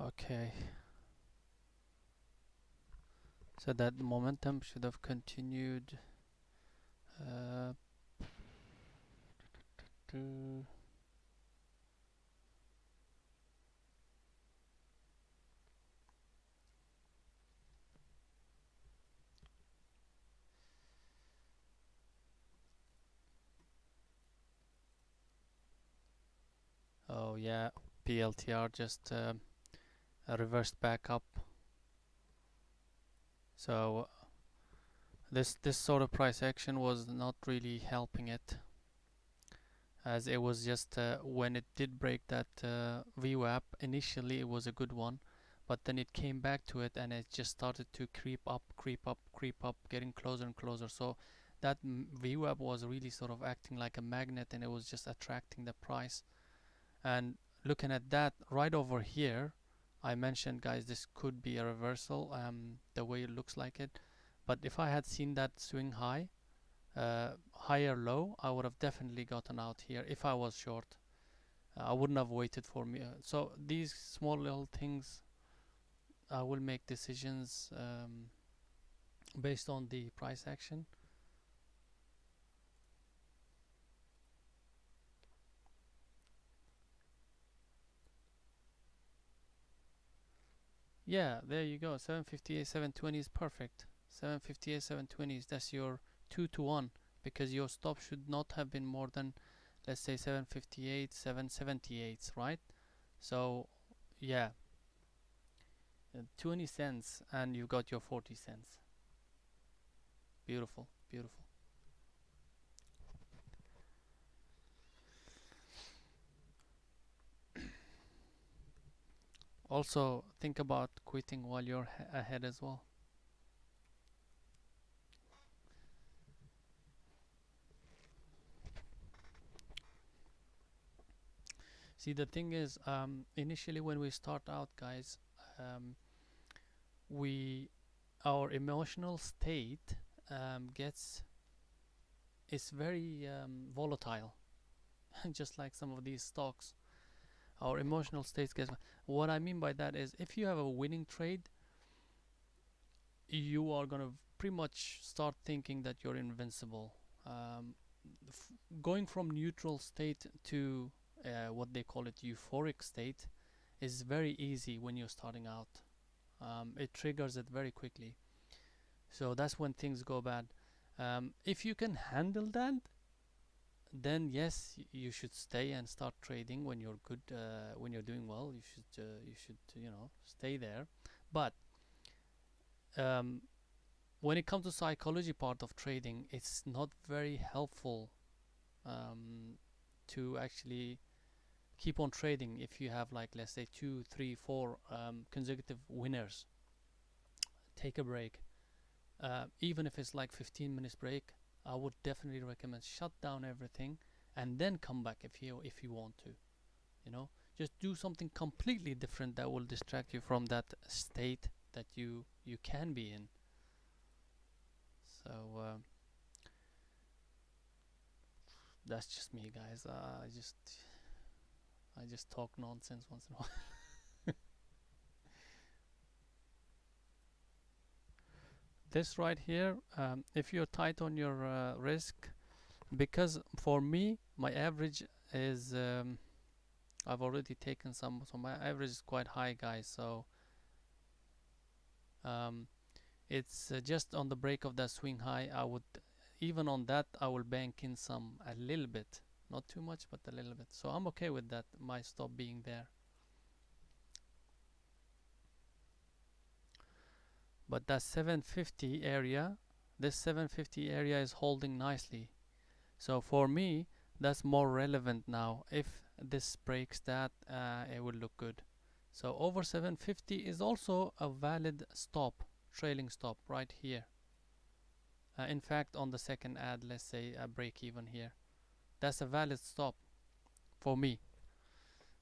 Okay. So that momentum should have continued. To oh yeah, PLTR just reversed back up. So this sort of price action was not really helping it, as it was just when it did break that VWAP initially it was a good one, but then it came back to it and it just started to creep up, creep up, creep up, getting closer and closer. So that VWAP was really sort of acting like a magnet, and it was just attracting the price. And looking at that right over here, I mentioned, guys, this could be a reversal, the way it looks like it. But if I had seen that swing high, higher low, I would have definitely gotten out here if I was short. I wouldn't have waited for me. So these small little things, I will make decisions based on the price action. Yeah, there you go. 758, 720 is perfect. 758, 720s. That's your 2 to 1, because your stop should not have been more than, let's say, 758, 778, right? So, yeah, 20 cents, and you got your 40 cents. Beautiful, beautiful. Also, think about quitting while you're ahead as well. See, the thing is, initially when we start out, guys, um, we our emotional state gets is very volatile, just like some of these stocks. Our emotional states gets. What I mean by that is, if you have a winning trade, you are gonna pretty much start thinking that you're invincible. Um, Going from neutral state to what they call it euphoric state is very easy when you're starting out. It triggers it very quickly. So that's when things go bad. If you can handle that, then yes, you should stay and start trading when you're good, when you're doing well. You should stay there. But um, when it comes to psychology part of trading, it's not very helpful um, to actually keep on trading if you have, like, let's say 2, 3, 4 consecutive winners. Take a break, even if it's like 15 minutes break. I would definitely recommend shut down everything and then come back if you want to. You know, just do something completely different that will distract you from that state that you can be in. So that's just me, guys. I just talk nonsense once in a while. This right here, if you're tight on your risk, because for me, my average is, I've already taken some, so my average is quite high, guys. So um, it's just on the break of that swing high. Even on that, I will bank in some a little bit, not too much, but a little bit. So I'm okay with that. My stop being there. But that 750 area, this 750 area is holding nicely. So for me, that's more relevant now. If this breaks that, it will look good. So over 750 is also a valid stop, trailing stop right here. In fact, on the second ad, let's say a break even here. That's a valid stop for me.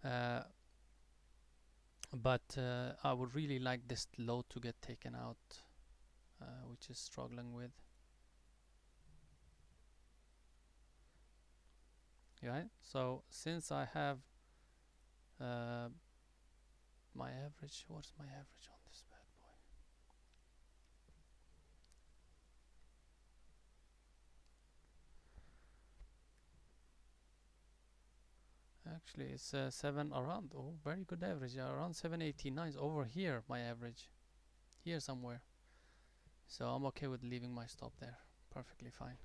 Uh, but I would really like this low to get taken out, which is struggling with. Right? So since I have uh, my average, what's my average on this bad boy? Actually, it's 7 around. Oh, very good average. Yeah, around 789 is over here, my average. Here somewhere. So I'm okay with leaving my stop there. Perfectly fine.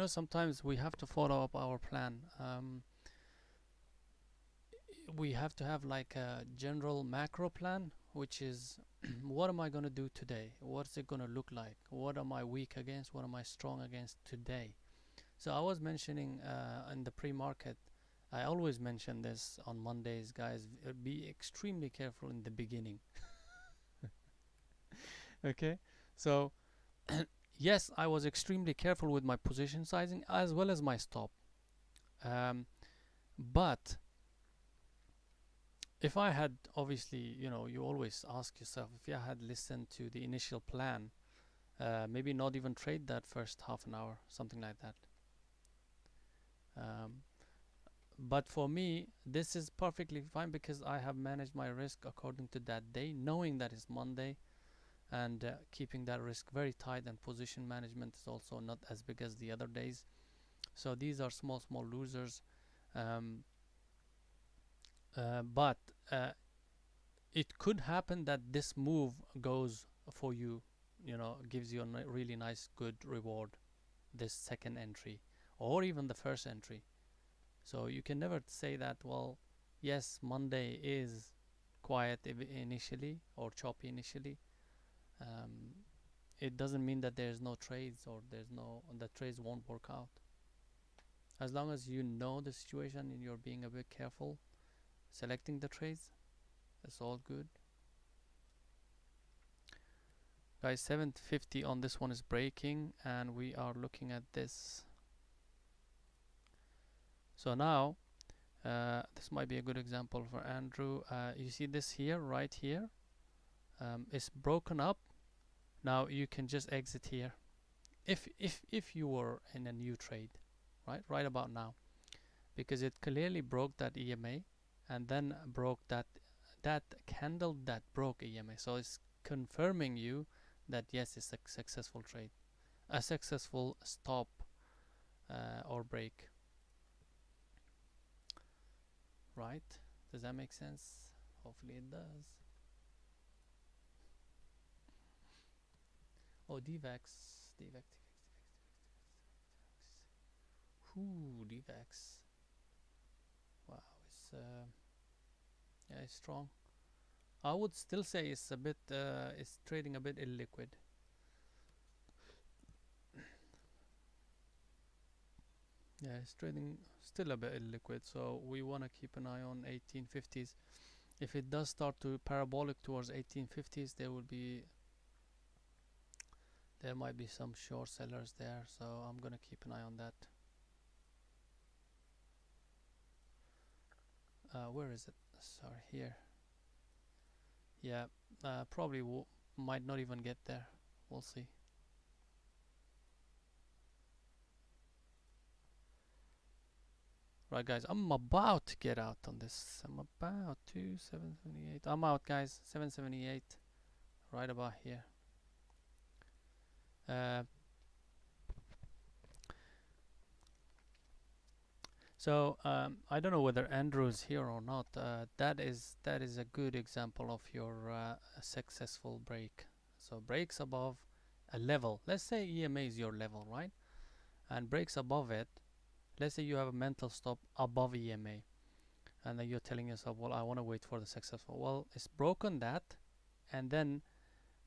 Sometimes we have to follow up our plan. We have to have like a general macro plan, which is what am I going to do today? What's it going to look like? What am I weak against? What am I strong against today? So I was mentioning in the pre-market, I always mention this on Mondays, guys. Be extremely careful in the beginning. Okay, so yes, I was extremely careful with my position sizing as well as my stop. But if I had, obviously, you always ask yourself, if I had listened to the initial plan, maybe not even trade that first half an hour, something like that. But for me, this is perfectly fine because I have managed my risk according to that day, knowing that it's Monday, and keeping that risk very tight, and position management is also not as big as the other days. So these are small losers. Um, but it could happen that this move goes for you, gives you a really nice, good reward, this second entry, or even the first entry. So you can never say that, well, yes, Monday is quiet initially or choppy initially. Um, it doesn't mean that there's no trades, or the trades won't work out. As long as you know the situation and you're being a bit careful selecting the trades, it's all good. Guys, 750 on this one is breaking, and we are looking at this. So now, this might be a good example for Andrew. You see this here, right here? It's broken up. Now you can just exit here. If you were in a new trade, right about now, because it clearly broke that EMA, and then broke that candle that broke EMA. So it's confirming you that yes, it's a successful trade, a successful stop or break. Right? Does that make sense? Hopefully it does. Oh, DVAX, DVAX. Ooh, DVAX. Wow, yeah, it's strong. I would still say it's a bit, it's trading a bit illiquid. Yeah, it's trading still a bit illiquid, so we want to keep an eye on 1850s. If it does start to parabolic towards 1850s, there might be some short sellers there, so I'm gonna keep an eye on that. Where is it? Sorry, here. Yeah, probably might not even get there. We'll see. Right, guys, I'm about to get out on this. I'm about to 778. I'm out, guys. 778, right about here. So I don't know whether Andrew's here or not. That is a good example of your successful break. So breaks above a level. Let's say EMA is your level, right? And breaks above it. Let's say you have a mental stop above EMA, and then you're telling yourself, "Well, I want to wait for the successful." Well, it's broken that, and then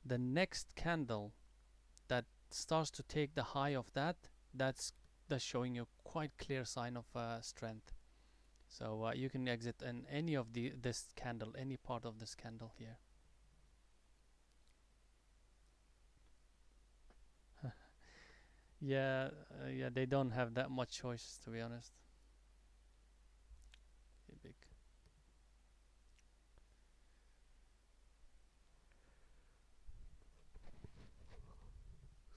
the next candle that starts to take the high of that, that's showing you quite clear sign of strength. So you can exit in any of this candle, any part of this candle here. Yeah, yeah, they don't have that much choice, to be honest. Big.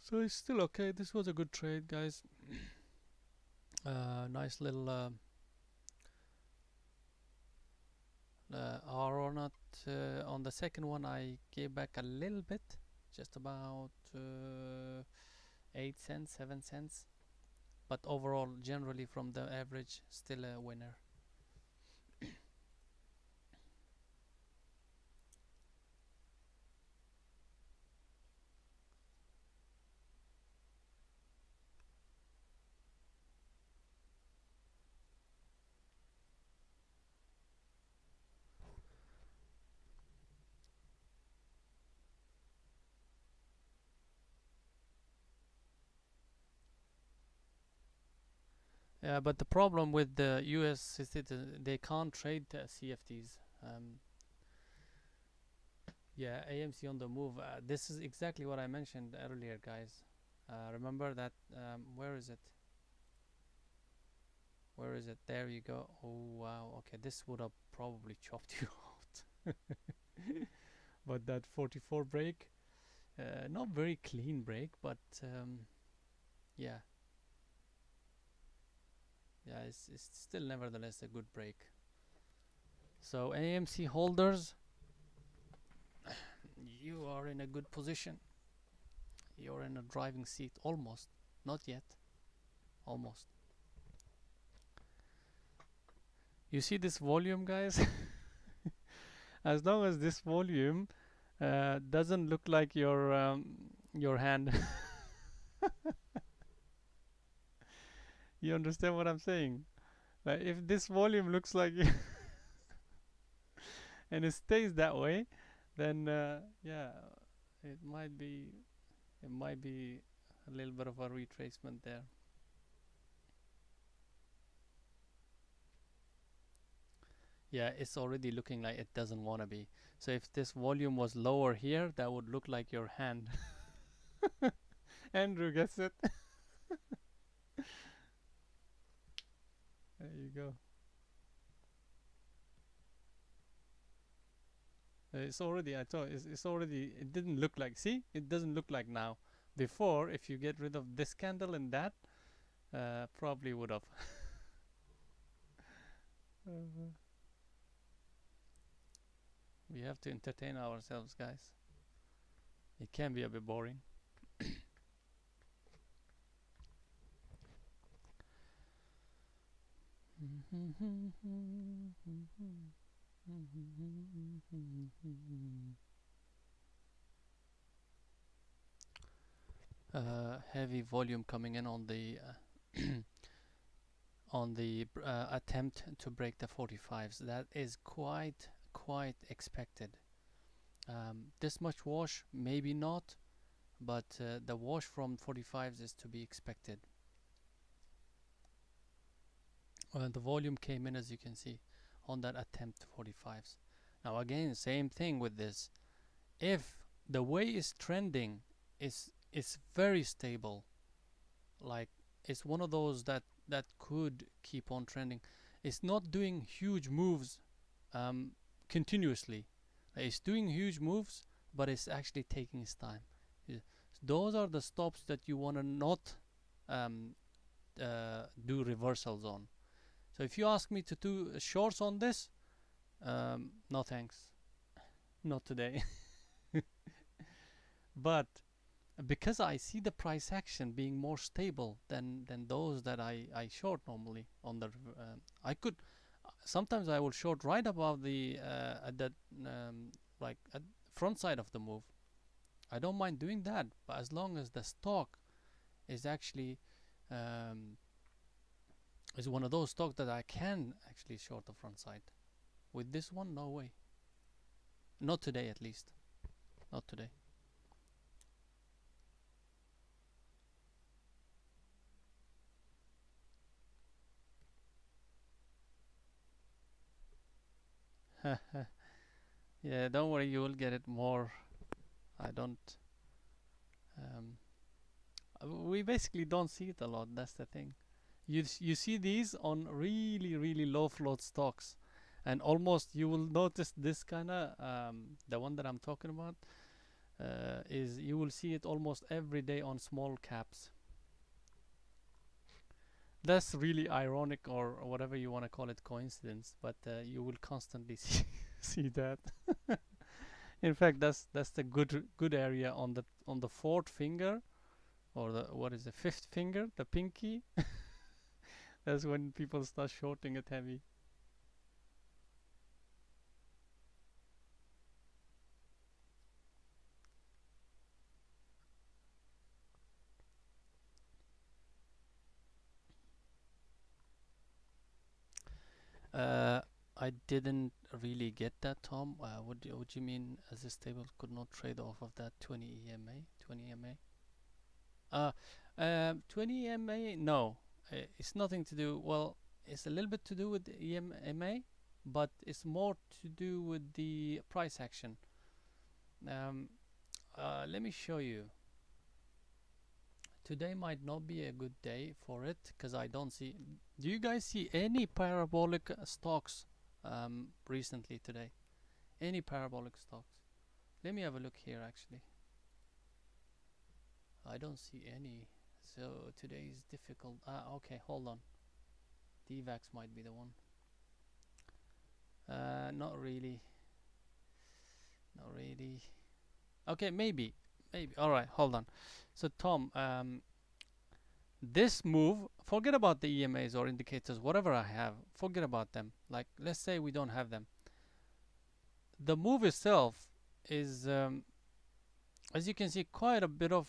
So it's still okay. This was a good trade, guys. Nice little R or not. On the second one, I gave back a little bit, just about 8 cents, 7 cents. But overall, generally from the average, still a winner. Yeah, but the problem with the US is that they can't trade CFDs. Yeah, AMC on the move. This is exactly what I mentioned earlier, guys. Remember that? Where is it? Where is it? There you go. Oh wow. Okay, this would have probably chopped you out. But that 44 break, not very clean break, but yeah, yeah, it's still nevertheless a good break. So AMC holders, you are in a good position. You're in a driving seat, almost. Not yet, almost. You see this volume, guys? As long as this volume doesn't look like your hand. You understand what I'm saying? Like if this volume looks like and it stays that way, then yeah, it might be a little bit of a retracement there. Yeah, it's already looking like it doesn't want to be. So if this volume was lower here, that would look like your hand. Andrew gets it. There you go. It's already, I thought, it's already, it didn't look like, see? It doesn't look like now. Before, if you get rid of this candle and that, probably would have. We have to entertain ourselves, guys. It can be a bit boring. Heavy volume coming in on the attempt to break the 45s. That is quite expected. This much wash, maybe not, but the wash from 45s is to be expected. The volume came in, as you can see, on that attempt 45s. Now again, same thing with this. If the way is trending is very stable, like it's one of those that could keep on trending. It's not doing huge moves um, continuously. It's doing huge moves, but it's actually taking its time. Those are the stops that you want to not um, do reversals on. So if you ask me to do shorts on this, no thanks, not today. But because I see the price action being more stable than those that I short normally on the I could sometimes I will short right above the at that like at front side of the move. I don't mind doing that, but as long as the stock is actually um, is one of those stocks that I can actually short the front side. With this one, no way. Not today, at least. Not today. Yeah, don't worry, you will get it more. I don't. Um, we basically don't see it a lot. That's the thing. You see these on really low float stocks, and almost you will notice this kind of the one that I'm talking about is you will see it almost every day on small caps. That's really ironic or whatever you want to call it, coincidence, but you will constantly see that. In fact, that's the good area on the fourth finger or the what is the fifth finger, the pinky. That's when people start shorting it heavy. Uh, I didn't really get that, Tom. What do you mean? As this table could not trade off of that 20 EMA, 20 EMA? 20 EMA? No, it's nothing to do. Well, it's a little bit to do with the EMA, but it's more to do with the price action. Um, let me show you. Today might not be a good day for it because I don't see. Do you guys see any parabolic stocks recently today? Any parabolic stocks? Let me have a look here actually. I don't see any. So today is difficult. Okay, hold on. DVAX might be the one. Not really. Not really. Okay, maybe. Maybe. All right, hold on. So Tom, this move, forget about the EMAs or indicators, whatever I have, forget about them. Like, let's say we don't have them. The move itself is, as you can see, quite a bit of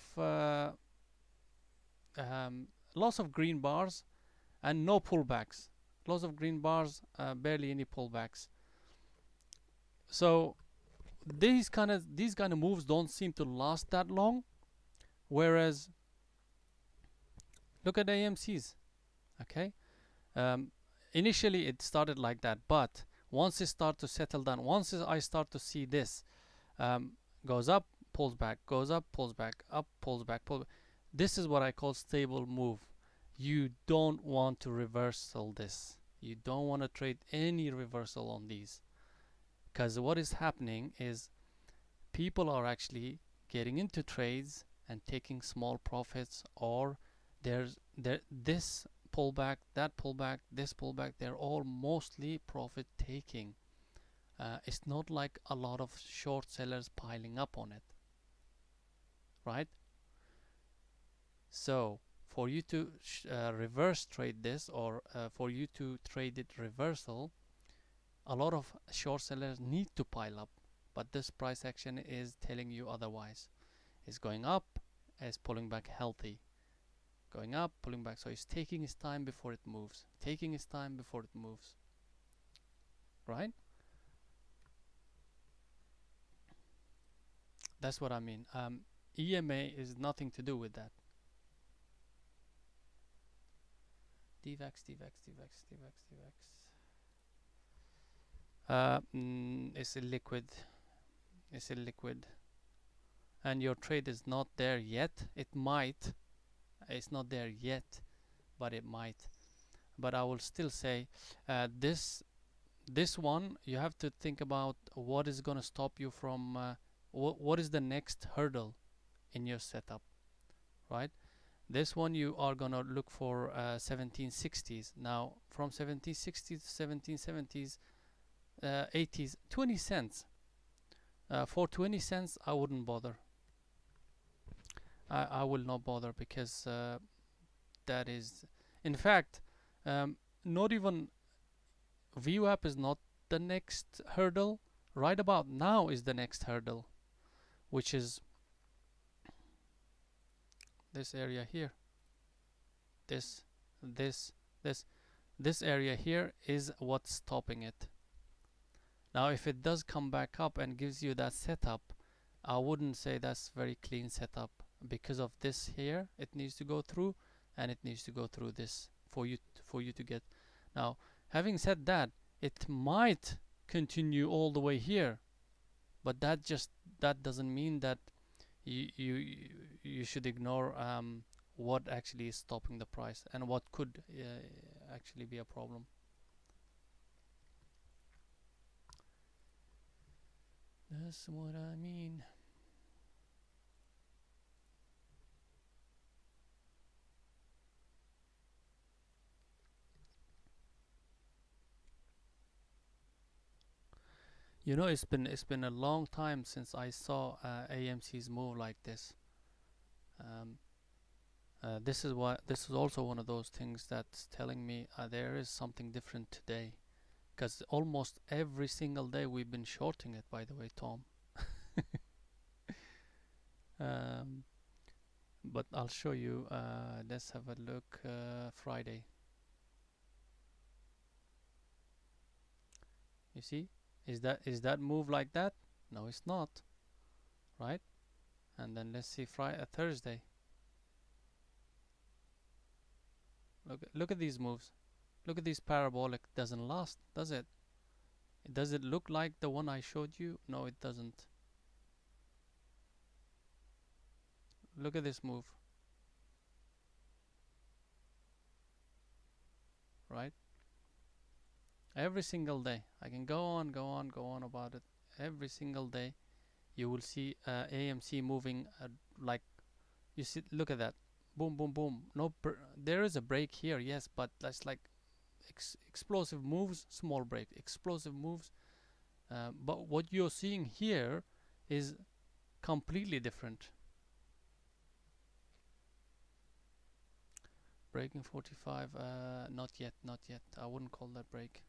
lots of green bars and no pullbacks. Lots of green bars, barely any pullbacks. So these kind of moves don't seem to last that long. Whereas, look at AMCs. Okay, um, initially it started like that, but once it starts to settle down, once I start to see this um, goes up, pulls back, goes up, pulls back, up, pulls back, pull. This is what I call stable move. You don't want to reversal this. You don't want to trade any reversal on these, because what is happening is people are actually getting into trades and taking small profits, or this pullback, that pullback, this pullback, they're all mostly profit taking. It's not like a lot of short sellers piling up on it. right? So for you to reverse trade this, or for you to trade it reversal, a lot of short sellers need to pile up, but this price action is telling you otherwise. It's going up, it's pulling back healthy, going up, pulling back. So it's taking its time before it moves, taking its time before it moves, right? That's what I mean. EMA is nothing to do with that. DVAX, DVAX, DVAX, DVAX, DVAX. It's illiquid. It's illiquid. And your trade is not there yet. It might. It's not there yet, but it might. But I will still say this one, you have to think about what is going to stop you from what is the next hurdle in your setup, right? This one you are going to look for 1760s. Now from 1760s to 1770s, 80s, 20 cents. For 20 cents I wouldn't bother. I will not bother, because that is, in fact, not even VWAP is not the next hurdle. Right about now is the next hurdle, which is this area here. This, this, this area here is what's stopping it. Now if it does come back up and gives you that setup, I wouldn't say that's very clean setup, because of this here. It needs to go through, and it needs to go through this for you to get. Now having said that, it might continue all the way here, but that doesn't mean that you should ignore what actually is stopping the price and what could actually be a problem. That's what I mean. You know, it's been a long time since I saw AMC's move like this. Um, this is also one of those things that's telling me there is something different today, because almost every single day we've been shorting it. By the way, Tom. um, but I'll show you. Let's have a look. Friday. You see? Is that move like that? No, it's not. Right? And then let's see Thursday. Look at these moves. Look at these parabolic. Doesn't last, does it? Does it look like the one I showed you? No, it doesn't. Look at this move. Right? Every single day. I can go on about it. Every single day you will see AMC moving like, you see, look at that. Boom, boom, boom. No, there is a break here, yes, but that's like explosive moves, small break, explosive moves. But what you're seeing here is completely different. Breaking 45, not yet. I wouldn't call that break.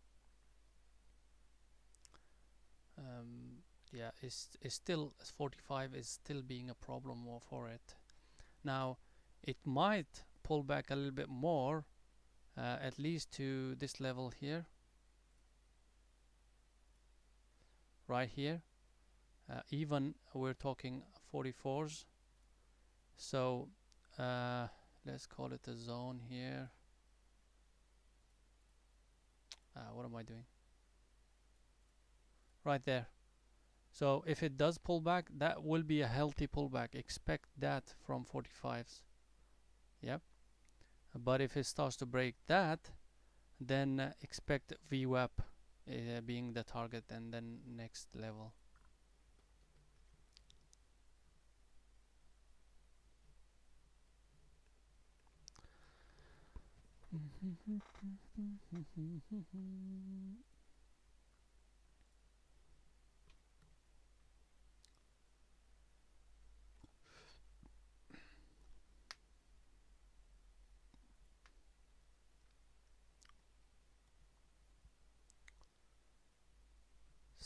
Yeah, it's still 45 is still being a problem for it. Now, it might pull back a little bit more, at least to this level here, right here. Even we're talking 44s. So let's call it a zone here. What am I doing? Right there. So if it does pull back, that will be a healthy pullback. Expect that from 45s. Yep. But if it starts to break that, then expect VWAP being the target, and then next level.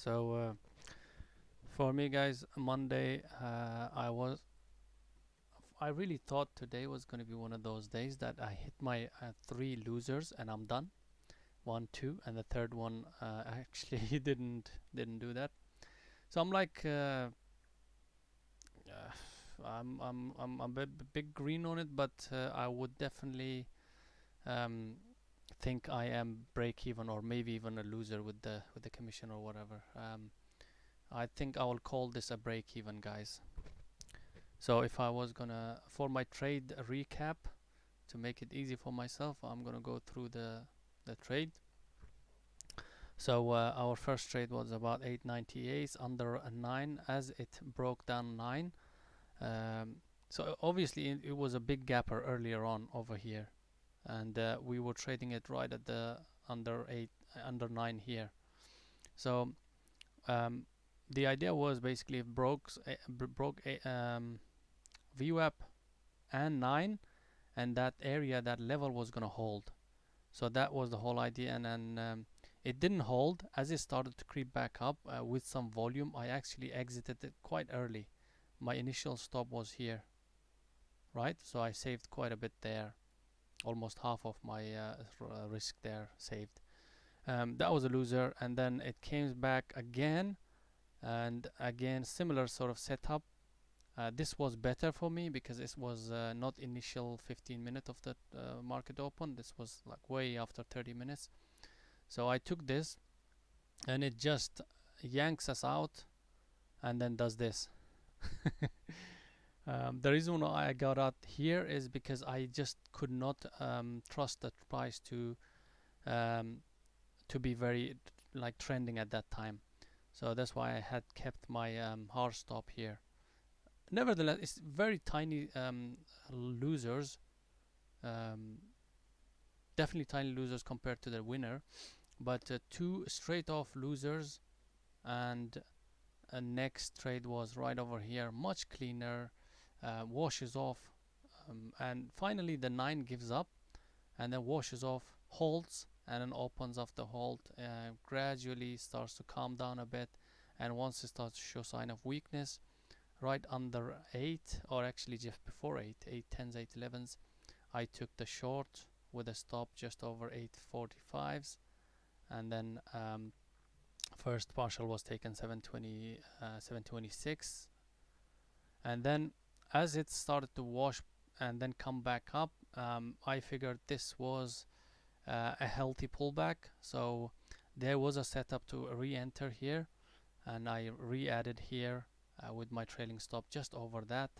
So for me, guys, Monday, I really thought today was going to be one of those days that I hit my three losers and I'm done. One, two, and the third one actually didn't do that. So I'm like, I'm a big green on it, but I would definitely um, think I am break even or maybe even a loser with the commission or whatever. I think I will call this a break even, guys. So if I was gonna for my trade recap to make it easy for myself, I'm gonna go through the trade. So our first trade was about 898 under a 9 as it broke down 9. Um, so obviously it was a big gapper earlier on over here, and we were trading it right at the under 8 under 9 here. So um, the idea was basically if broke a, VWAP and 9, and that area, that level was gonna hold. So that was the whole idea, and then it didn't hold. As it started to creep back up with some volume, I actually exited it quite early. My initial stop was here, right? So I saved quite a bit there, almost half of my risk there saved. That was a loser, and then it came back again, and again similar sort of setup. This was better for me because it was not initial 15 minutes of the market open. This was like way after 30 minutes. So I took this, and it just yanks us out and then does this. The reason why I got out here is because I just could not trust the price um, to be very like trending at that time. So that's why I had kept my hard stop here. Nevertheless, it's very tiny losers, um, definitely tiny losers compared to the winner, but two straight off losers, and next trade was right over here, much cleaner, washes off, and finally the 9 gives up and then washes off, holds, and then opens off the hold, gradually starts to calm down a bit, and once it starts to show sign of weakness, right under 8, or actually just before 8, 8 10s, 8 11s, I took the short with a stop just over 845s, and then first partial was taken 720, 726, and then as it started to wash and then come back up, I figured this was a healthy pullback, so there was a setup to re-enter here, and I re-added here with my trailing stop just over that,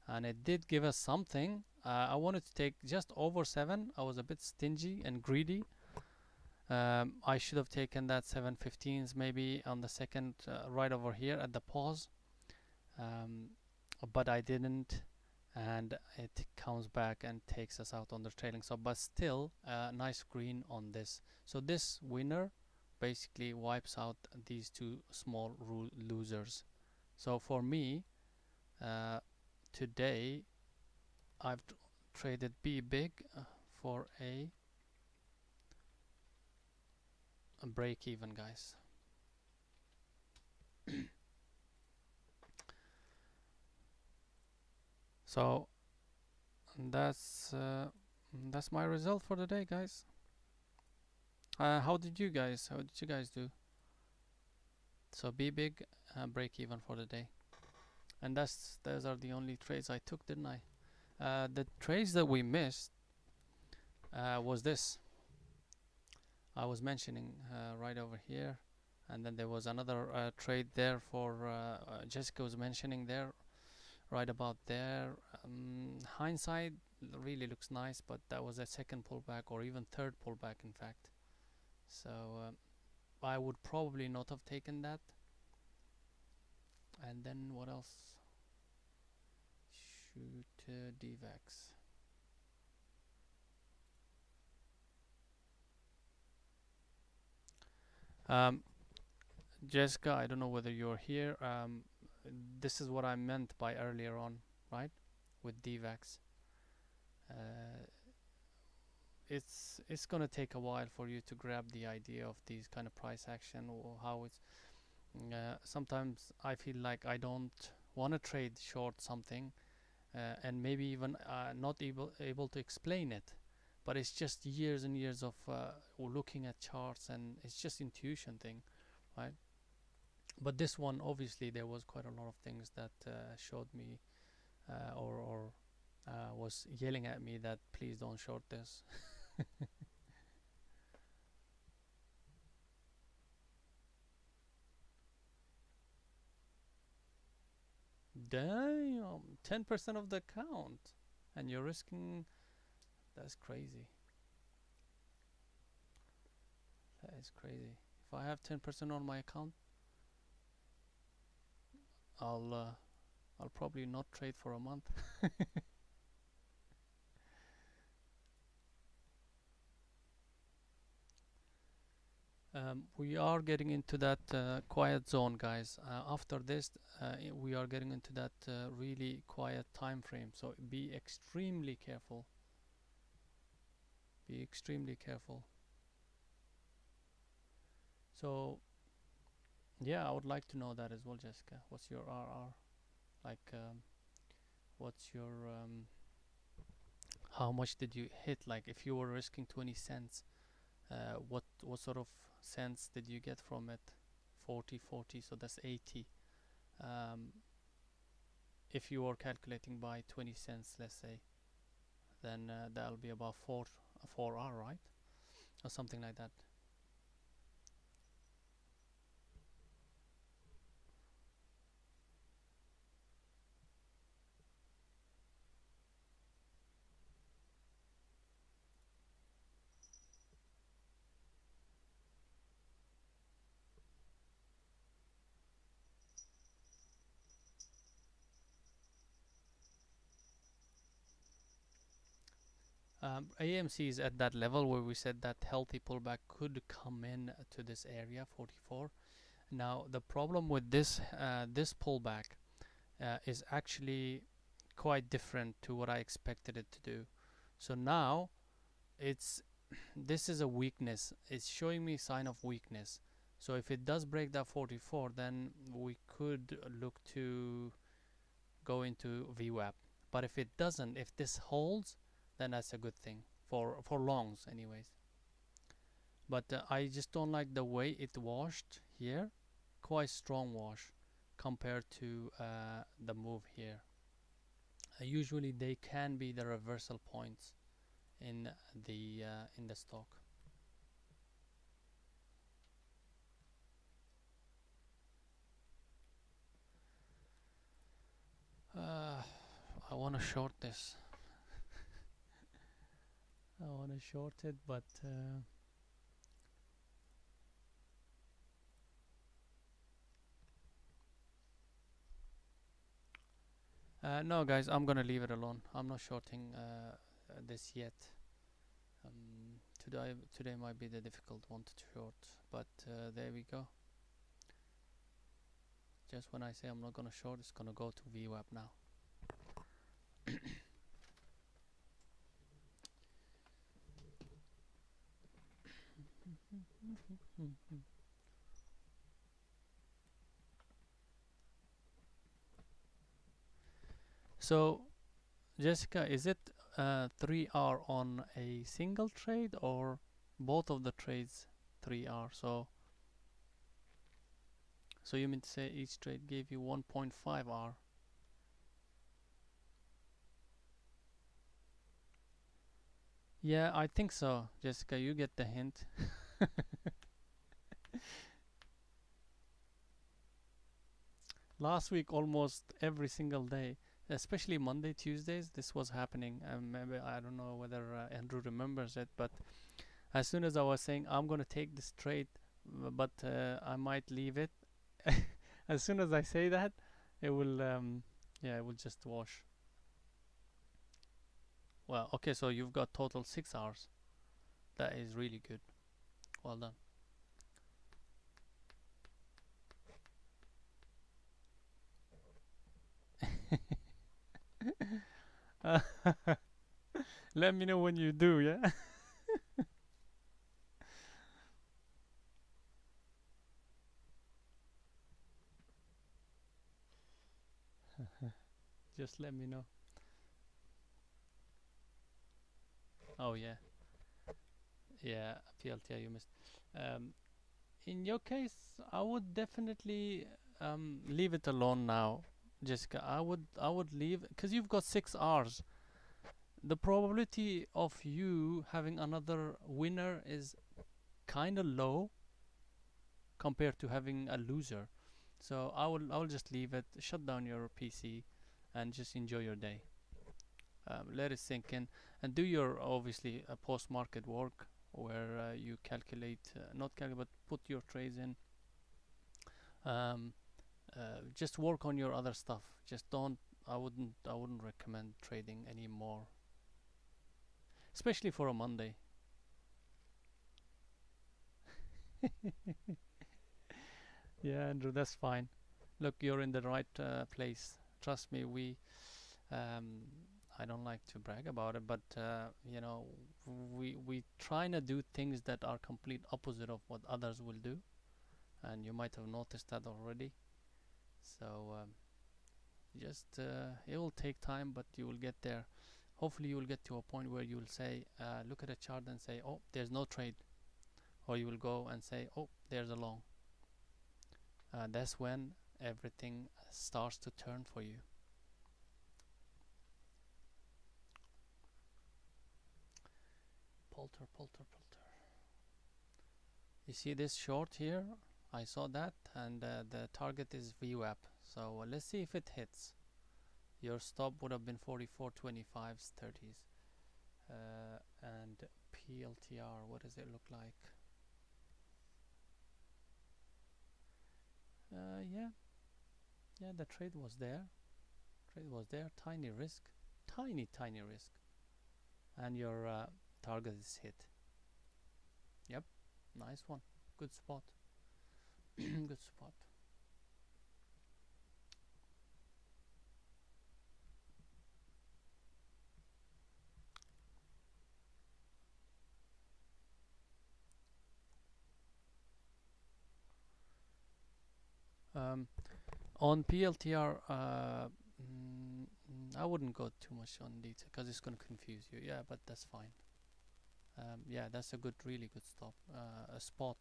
and it did give us something. I wanted to take just over 7. I was a bit stingy and greedy. I should have taken that 715s maybe on the second, right over here at the pause, um, but I didn't, and it comes back and takes us out on the trailing stop, but still nice green on this. So this winner basically wipes out these two small losers. So for me, today I've traded B big for a break even, guys. So that's my result for the day, guys. How did you guys do? So B big, break even for the day, and those are the only trades I took, didn't I? The trades that we missed was this. I was mentioning right over here, and then there was another trade there for Jessica was mentioning there, right about there. Hindsight really looks nice, but that was a second pullback or even third pullback, in fact. So I would probably not have taken that. And then what else? Shoot, DVAX. Jessica, I don't know whether you're here. This is what I meant by earlier on, right? With DVAX. It's gonna take a while for you to grab the idea of these kind of price action, or how it's. Sometimes I feel like I don't want to trade short something, and maybe even not able to explain it, but it's just years and years of looking at charts, and it's just intuition thing, right? But this one, obviously, there was quite a lot of things that showed me, or was yelling at me that please don't short this. Damn, 10% of the account, and you're risking. That's crazy. That is crazy. If I have 10% on my account, I'll uh, I'll probably not trade for a month. We are getting into that quiet zone, guys. After this, we are getting into that really quiet time frame. So be extremely careful. Be extremely careful. So yeah, I would like to know that as well, Jessica. What's your RR? Like, what's your how much did you hit? Like, if you were risking 20 cents, what sort of cents did you get from it? 40, 40, so that's 80. Um, if you are calculating by 20 cents, let's say, then that'll be about 4 R, right? Or something like that. AMC is at that level where we said that healthy pullback could come in to this area 44. Now the problem with this pullback is actually quite different to what I expected it to do. So now it's this is a weakness. It's showing me sign of weakness. So if it does break that 44, then we could look to go into VWAP. But if it doesn't, if this holds, then that's a good thing for longs, anyways. But I just don't like the way it washed here. Quite strong wash compared to the move here. Usually they can be the reversal points in the stock. I want to short this. I want to short it, but no, guys, I'm gonna leave it alone. I'm not shorting this yet. Today might be the difficult one to short, but there we go. Just when I say I'm not gonna short, it's gonna go to VWAP now. So, Jessica, is it 3R on a single trade or both of the trades 3R? So you mean to say each trade gave you 1.5R? Yeah, I think so, Jessica. You get the hint. Last week, almost every single day, especially Monday, Tuesdays, this was happening. Maybe I don't know whether Andrew remembers it, but as soon as I was saying I'm gonna take this trade, but I might leave it, as soon as I say that, it will, yeah, it will just wash. Well, okay, so you've got total 6 hours. That is really good. Well done. Let me know when you do, yeah? Just let me know. Oh yeah, yeah. PLTR you missed. Um, in your case, I would definitely leave it alone now, Jessica. I would leave because you've got 6 hours. The probability of you having another winner is kind of low compared to having a loser. So I will just leave it, shut down your PC, and just enjoy your day. Let it sink in, and do your obviously post market work where you calculate, not calculate, but put your trades in. Um, just work on your other stuff. Just don't. I wouldn't recommend trading anymore, especially for a Monday. Yeah, Andrew, that's fine. Look, you're in the right place. Trust me, um, I don't like to brag about it, but we trying to do things that are complete opposite of what others will do, and you might have noticed that already. So just it will take time, but you will get there. Hopefully, you will get to a point where you will say, look at a chart and say, "Oh, there's no trade," or you will go and say, "Oh, there's a long." That's when everything starts to turn for you. Polter, polter, polter. You see this short here? I saw that, and the target is VWAP. So let's see if it hits. Your stop would have been 44.25s, 30s. And PLTR, what does it look like? Yeah, yeah, the trade was there. Trade was there. Tiny risk, tiny risk, and your target is hit. Yep, nice one. Good spot. Good spot. Um, on PLTR, I wouldn't go too much on detail because it's going to confuse you. Yeah, but that's fine. Yeah, that's a good, really good stop. A spot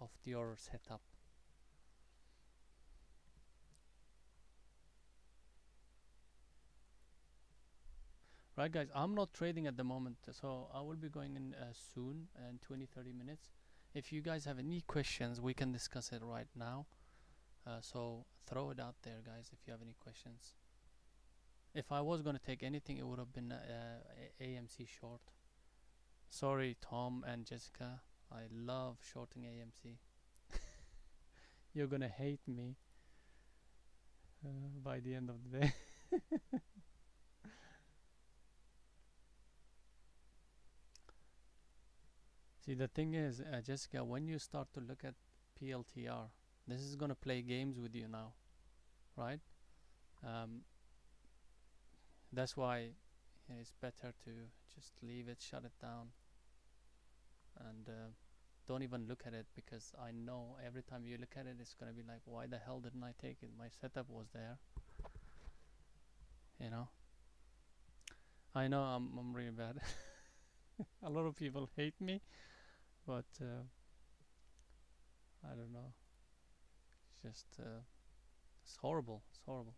of your setup. Right, guys, I'm not trading at the moment, so I will be going in soon, in 20-30 minutes. If you guys have any questions, we can discuss it right now. So throw it out there, guys, if you have any questions. If I was going to take anything, it would have been AMC short. Sorry, Tom and Jessica. I love shorting AMC. You're going to hate me by the end of the day. See, the thing is, Jessica, when you start to look at PLTR, this is going to play games with you now, right? Um, that's why it's better to just leave it, shut it down, and don't even look at it, because I know every time you look at it, it's going to be like, why the hell didn't I take it? My setup was there, you know? I know I'm really bad. A lot of people hate me, but I don't know. It's just it's horrible. It's horrible.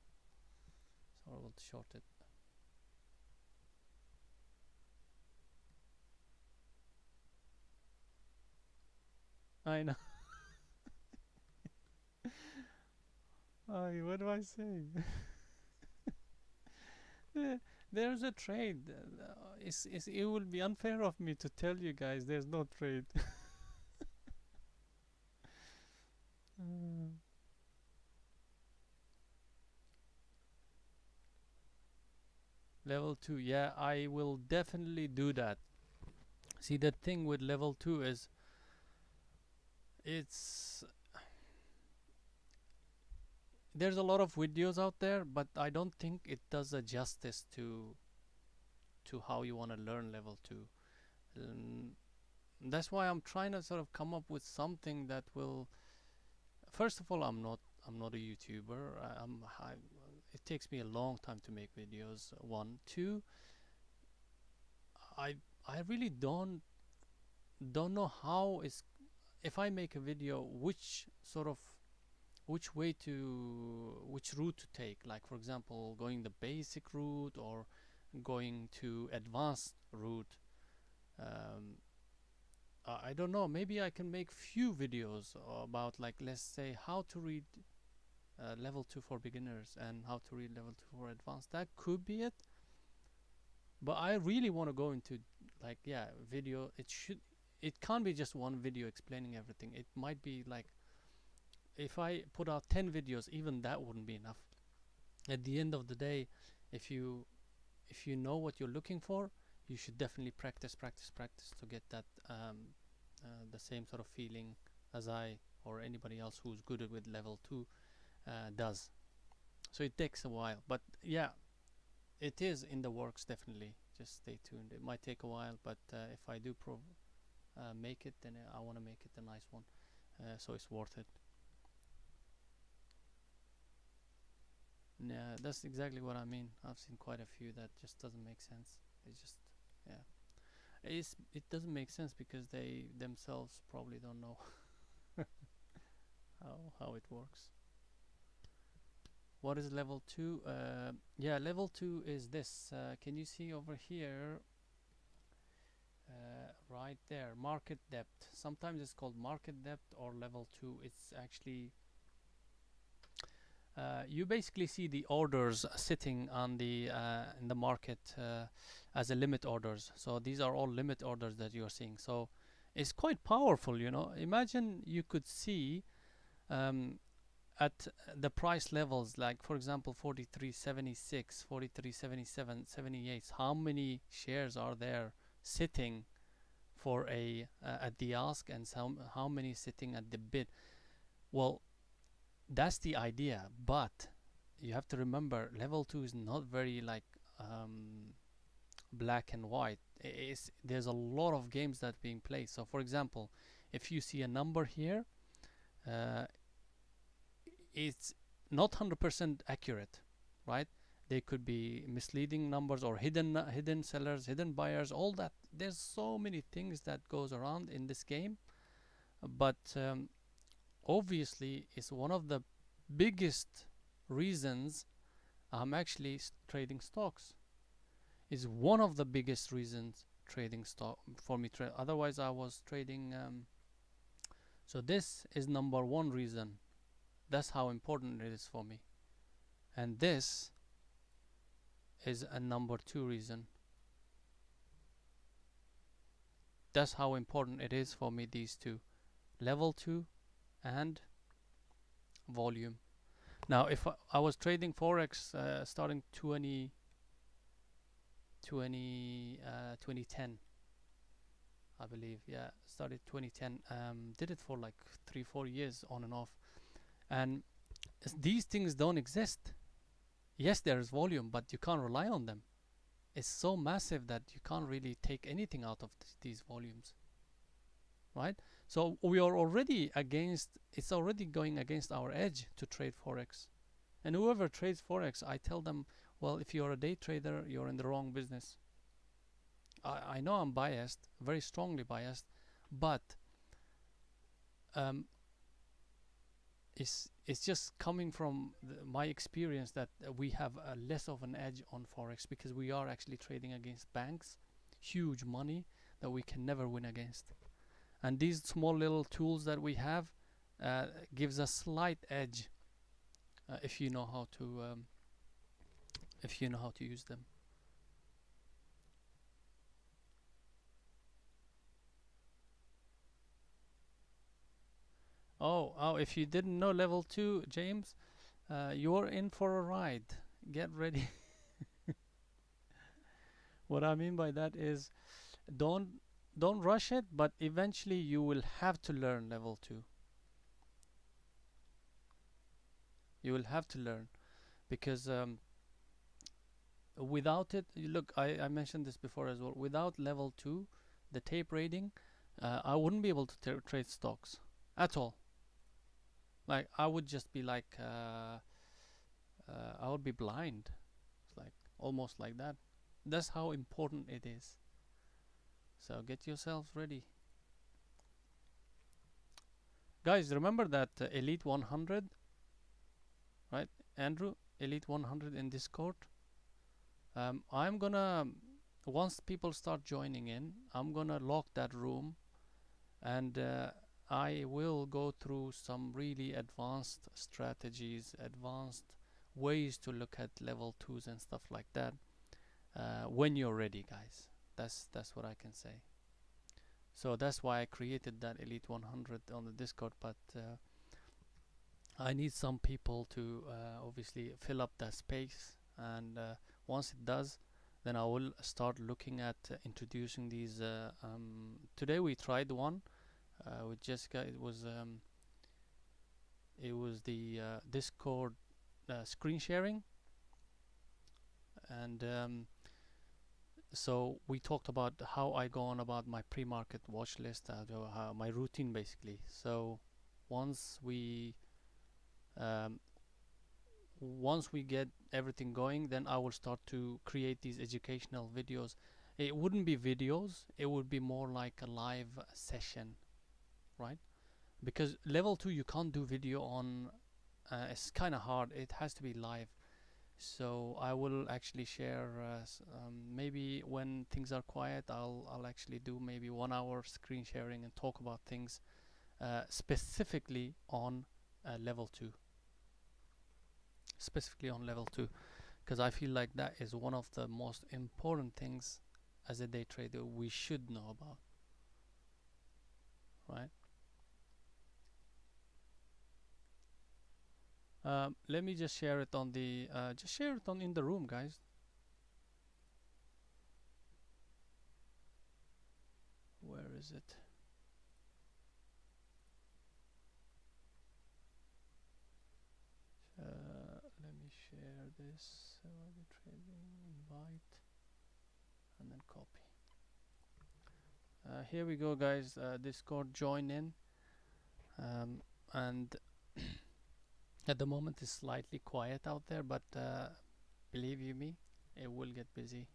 It's horrible to short it. I know. What do I say? There's a trade. It would be unfair of me to tell you guys there's no trade. Uh, Level 2, yeah, I will definitely do that. See, the thing with level 2 is it's there's a lot of videos out there, but I don't think it does a justice to how you want to learn level 2. Um, that's why I'm trying to sort of come up with something that will. First of all, I'm not a YouTuber. it takes me a long time to make videos. One, two, I I really don't know how is if I make a video, which way to which route to take. Like for example, going the basic route or going to advanced route. Um, I don't know. Maybe I can make few videos about, like, let's say how to read level 2 for beginners and how to read level 2 for advanced. That could be it. But I really want to go into, like, yeah, video. It can't be just one video explaining everything. It might be like, if I put out 10 videos, even that wouldn't be enough. At the end of the day, if you know what you're looking for, you should definitely practice to get that the same sort of feeling as I or anybody else who's good with level 2 does. So it takes a while, but yeah, it is in the works. Definitely, just stay tuned. It might take a while, but if I do make it, then I want to make it a nice one, so it's worth it. Yeah, that's exactly what I mean. I've seen quite a few that just doesn't make sense. It's just, yeah, it doesn't make sense because they themselves probably don't know how it works. What is level 2? Yeah, level 2 is this. Can you see over here? Right there, market depth. Sometimes it's called market depth or level 2. It's actually you basically see the orders sitting on the in the market as a limit orders. So these are all limit orders that you are seeing. So it's quite powerful, you know. Imagine you could see um, at the price levels, like for example 43.76, 43.77, 78. How many shares are there sitting for a at the ask, and how many sitting at the bid? Well, that's the idea, but you have to remember level 2 is not very like black and white. There's a lot of games that being played. So for example, if you see a number here, uh, it's not 100% accurate, right? They could be misleading numbers or hidden sellers, hidden buyers, all that. There's so many things that goes around in this game, but obviously it's one of the biggest reasons I'm actually trading stocks. Is one of the biggest reasons trading stock for me. Otherwise, I was trading. So this is number one reason. That's how important it is for me. And this is a number two reason. That's how important it is for me. These two, level 2 and volume. Now, if I was trading forex starting 2010, I believe. Yeah, started 2010. Did it for like 3-4 years on and off. And these things don't exist. Yes, there is volume, but you can't rely on them. It's so massive that you can't really take anything out of these volumes, right? So we are already against. It's already going against our edge to trade forex. And whoever trades forex, I tell them, well, if you're a day trader, you're in the wrong business. I know I'm biased, very strongly biased, but um, it's just coming from my experience that we have less of an edge on forex because we are actually trading against banks, huge money that we can never win against. And these small little tools that we have gives a slight edge if you know how to use them. Oh, if you didn't know level 2, James, you're in for a ride. Get ready. What I mean by that is don't don't rush it, but eventually you will have to learn level 2. You will have to learn because without it, look, I mentioned this before as well. Without level 2, the tape rating, I wouldn't be able to trade stocks at all. Like I would just be like I would be blind. It's like almost like that. That's how important it is. So get yourselves ready. Guys, remember that Elite 100, right? Andrew, Elite 100 in Discord. I'm gonna, once people start joining in, I'm gonna lock that room, and I will go through some really advanced strategies, advanced ways to look at level 2s and stuff like that when you're ready, guys. That's what I can say. So that's why I created that Elite 100 on the Discord, but I need some people to obviously fill up that space, and once it does, then I will start looking at introducing these. Today we tried one with Jessica. It was the Discord screen sharing, and so we talked about how I go on about my pre-market watch list, my routine basically. So once we um, once we get everything going, then I will start to create these educational videos. It wouldn't be videos, it would be more like a live session, right? Because level 2 you can't do video on, it's kind of hard, it has to be live. So I will actually share maybe when things are quiet, I'll actually do maybe 1 hour screen sharing and talk about things specifically on level 2, specifically on level 2, because I feel like that is one of the most important things as a day trader we should know about, right? Let me just share it on the just share it on in the room, guys. Where is it? Let me share this. The trading invite and then copy. Here we go, guys. Discord, join in. And at the moment it's slightly quiet out there, but believe you me, it will get busy.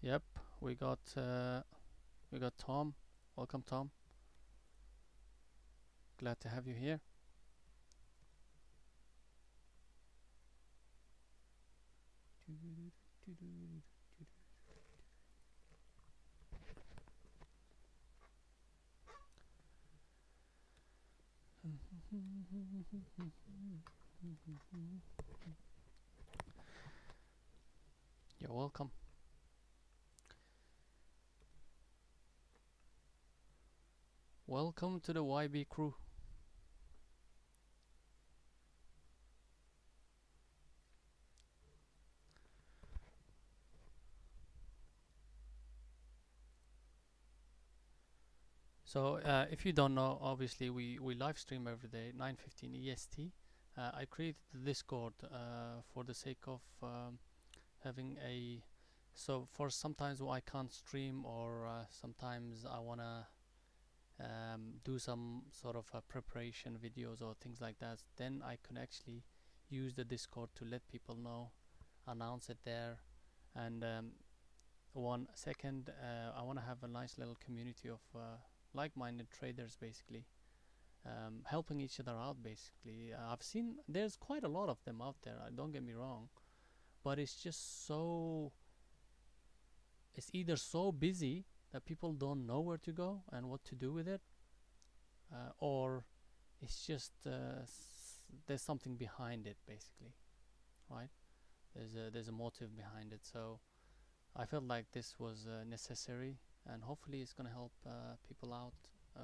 Yep, we got Tom. Welcome, Tom. Glad to have you here. You're welcome. Welcome to the YB crew. So if you don't know, obviously we live stream every day, 9:15 EST. I created the Discord for the sake of having a, so for sometimes I can't stream, or sometimes I wanna do some sort of preparation videos or things like that, then I can actually use the Discord to let people know, announce it there. And one second, I want to have a nice little community of like-minded traders, basically helping each other out. Basically, I've seen there's quite a lot of them out there, don't get me wrong, but it's just so, it's either so busy that people don't know where to go and what to do with it, or it's just there's something behind it, basically, right? There's a motive behind it. So I felt like this was necessary, and hopefully it's gonna help people out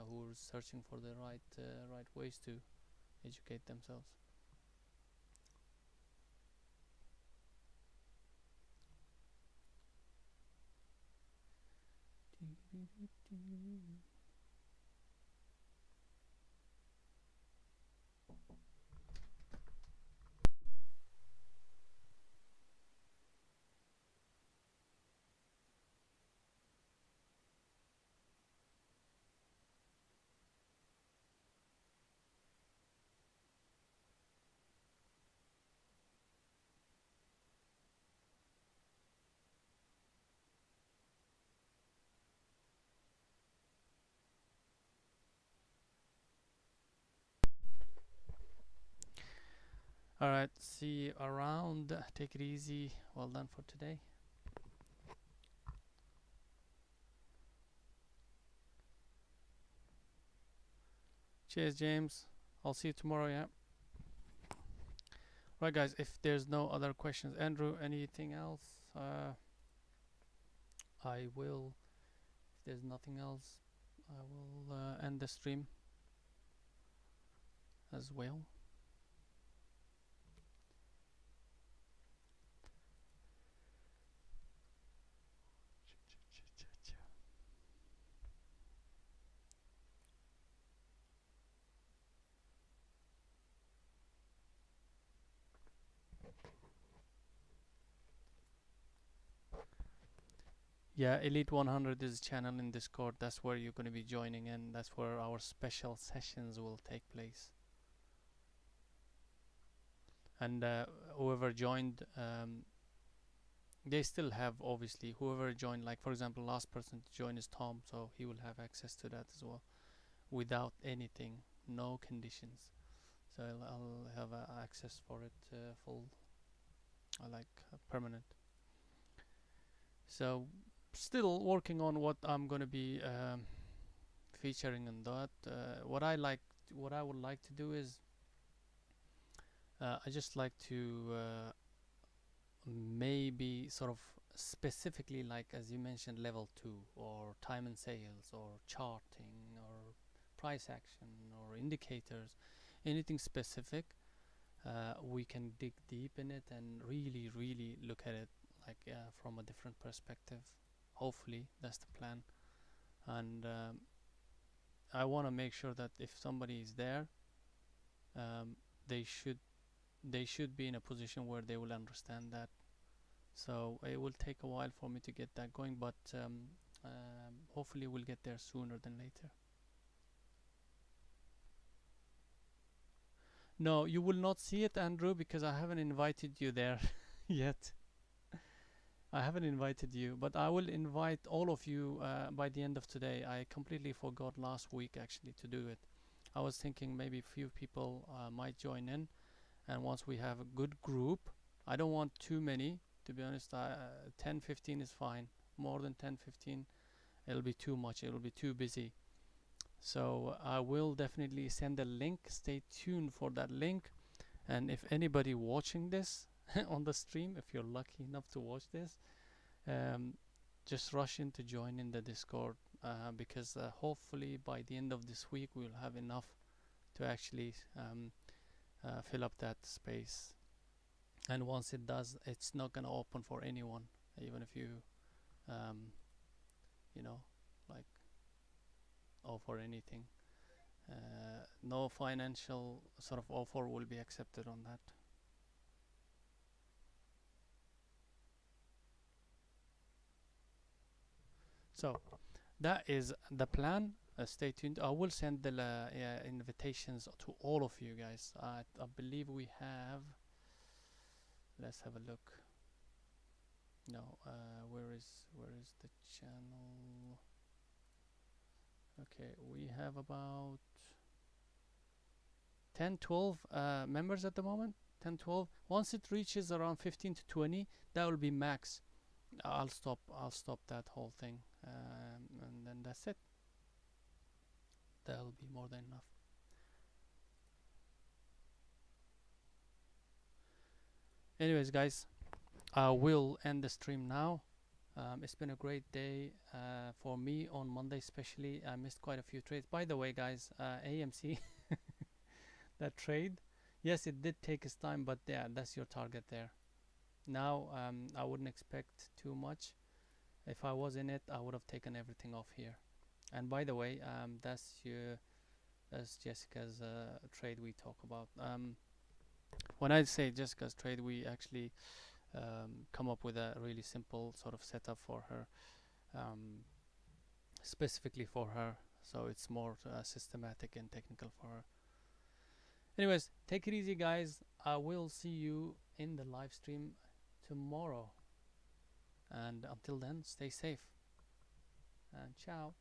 who are searching for the right ways to educate themselves. All right, see you around. Take it easy. Well done for today. Cheers, James. I'll see you tomorrow. Yeah. Right, guys. If there's no other questions, Andrew, anything else? I will. If there's nothing else, I will end the stream as well. Yeah, Elite 100 is a channel in Discord. That's where you're going to be joining in. That's where our special sessions will take place. And whoever joined, they still have, obviously, whoever joined, like for example, last person to join is Tom, so he will have access to that as well without anything, no conditions. So I'll have access for it full, like permanent. So still working on what I'm gonna be featuring in that. What I would like to do is I just like to maybe sort of specifically, like as you mentioned, level 2 or time and sales or charting or price action or indicators, anything specific. We can dig deep in it and really look at it like from a different perspective. Hopefully that's the plan. And I want to make sure that if somebody is there, they should be in a position where they will understand that. So it will take a while for me to get that going, but hopefully we'll get there sooner than later. No, you will not see it, Andrew, because I haven't invited you there yet. I haven't invited you, but I will invite all of you by the end of today. I completely forgot last week actually to do it. I was thinking maybe a few people might join in, and once we have a good group, I don't want too many, to be honest. 10, 15 is fine. More than 10, 15, it'll be too much. It'll be too busy. So I will definitely send a link. Stay tuned for that link. And if anybody watching this on the stream, if you're lucky enough to watch this, just rush in to join in the Discord because hopefully by the end of this week we'll have enough to actually fill up that space. And once it does, it's not gonna open for anyone, even if you you know, like offer anything. No financial sort of offer will be accepted on that. So that is the plan. Stay tuned. I will send the invitations to all of you guys. I believe we have. Let's have a look. No, where is the channel? Okay, we have about 10, 12 members at the moment. 10, 12. Once it reaches around 15 to 20, that will be max. I'll stop that whole thing, and then that's it. That'll be more than enough. Anyways, guys, I will end the stream now. It's been a great day for me on Monday, especially. I missed quite a few trades. By the way, guys, AMC, that trade, yes, it did take its time, but yeah, that's your target there. Now, I wouldn't expect too much. If I was in it, I would have taken everything off here. And by the way, that's Jessica's trade we talk about. When I say Jessica's trade, we actually come up with a really simple sort of setup for her, specifically for her, so it's more systematic and technical for her. Anyways, take it easy, guys. I will see you in the live stream tomorrow, and until then, stay safe and ciao.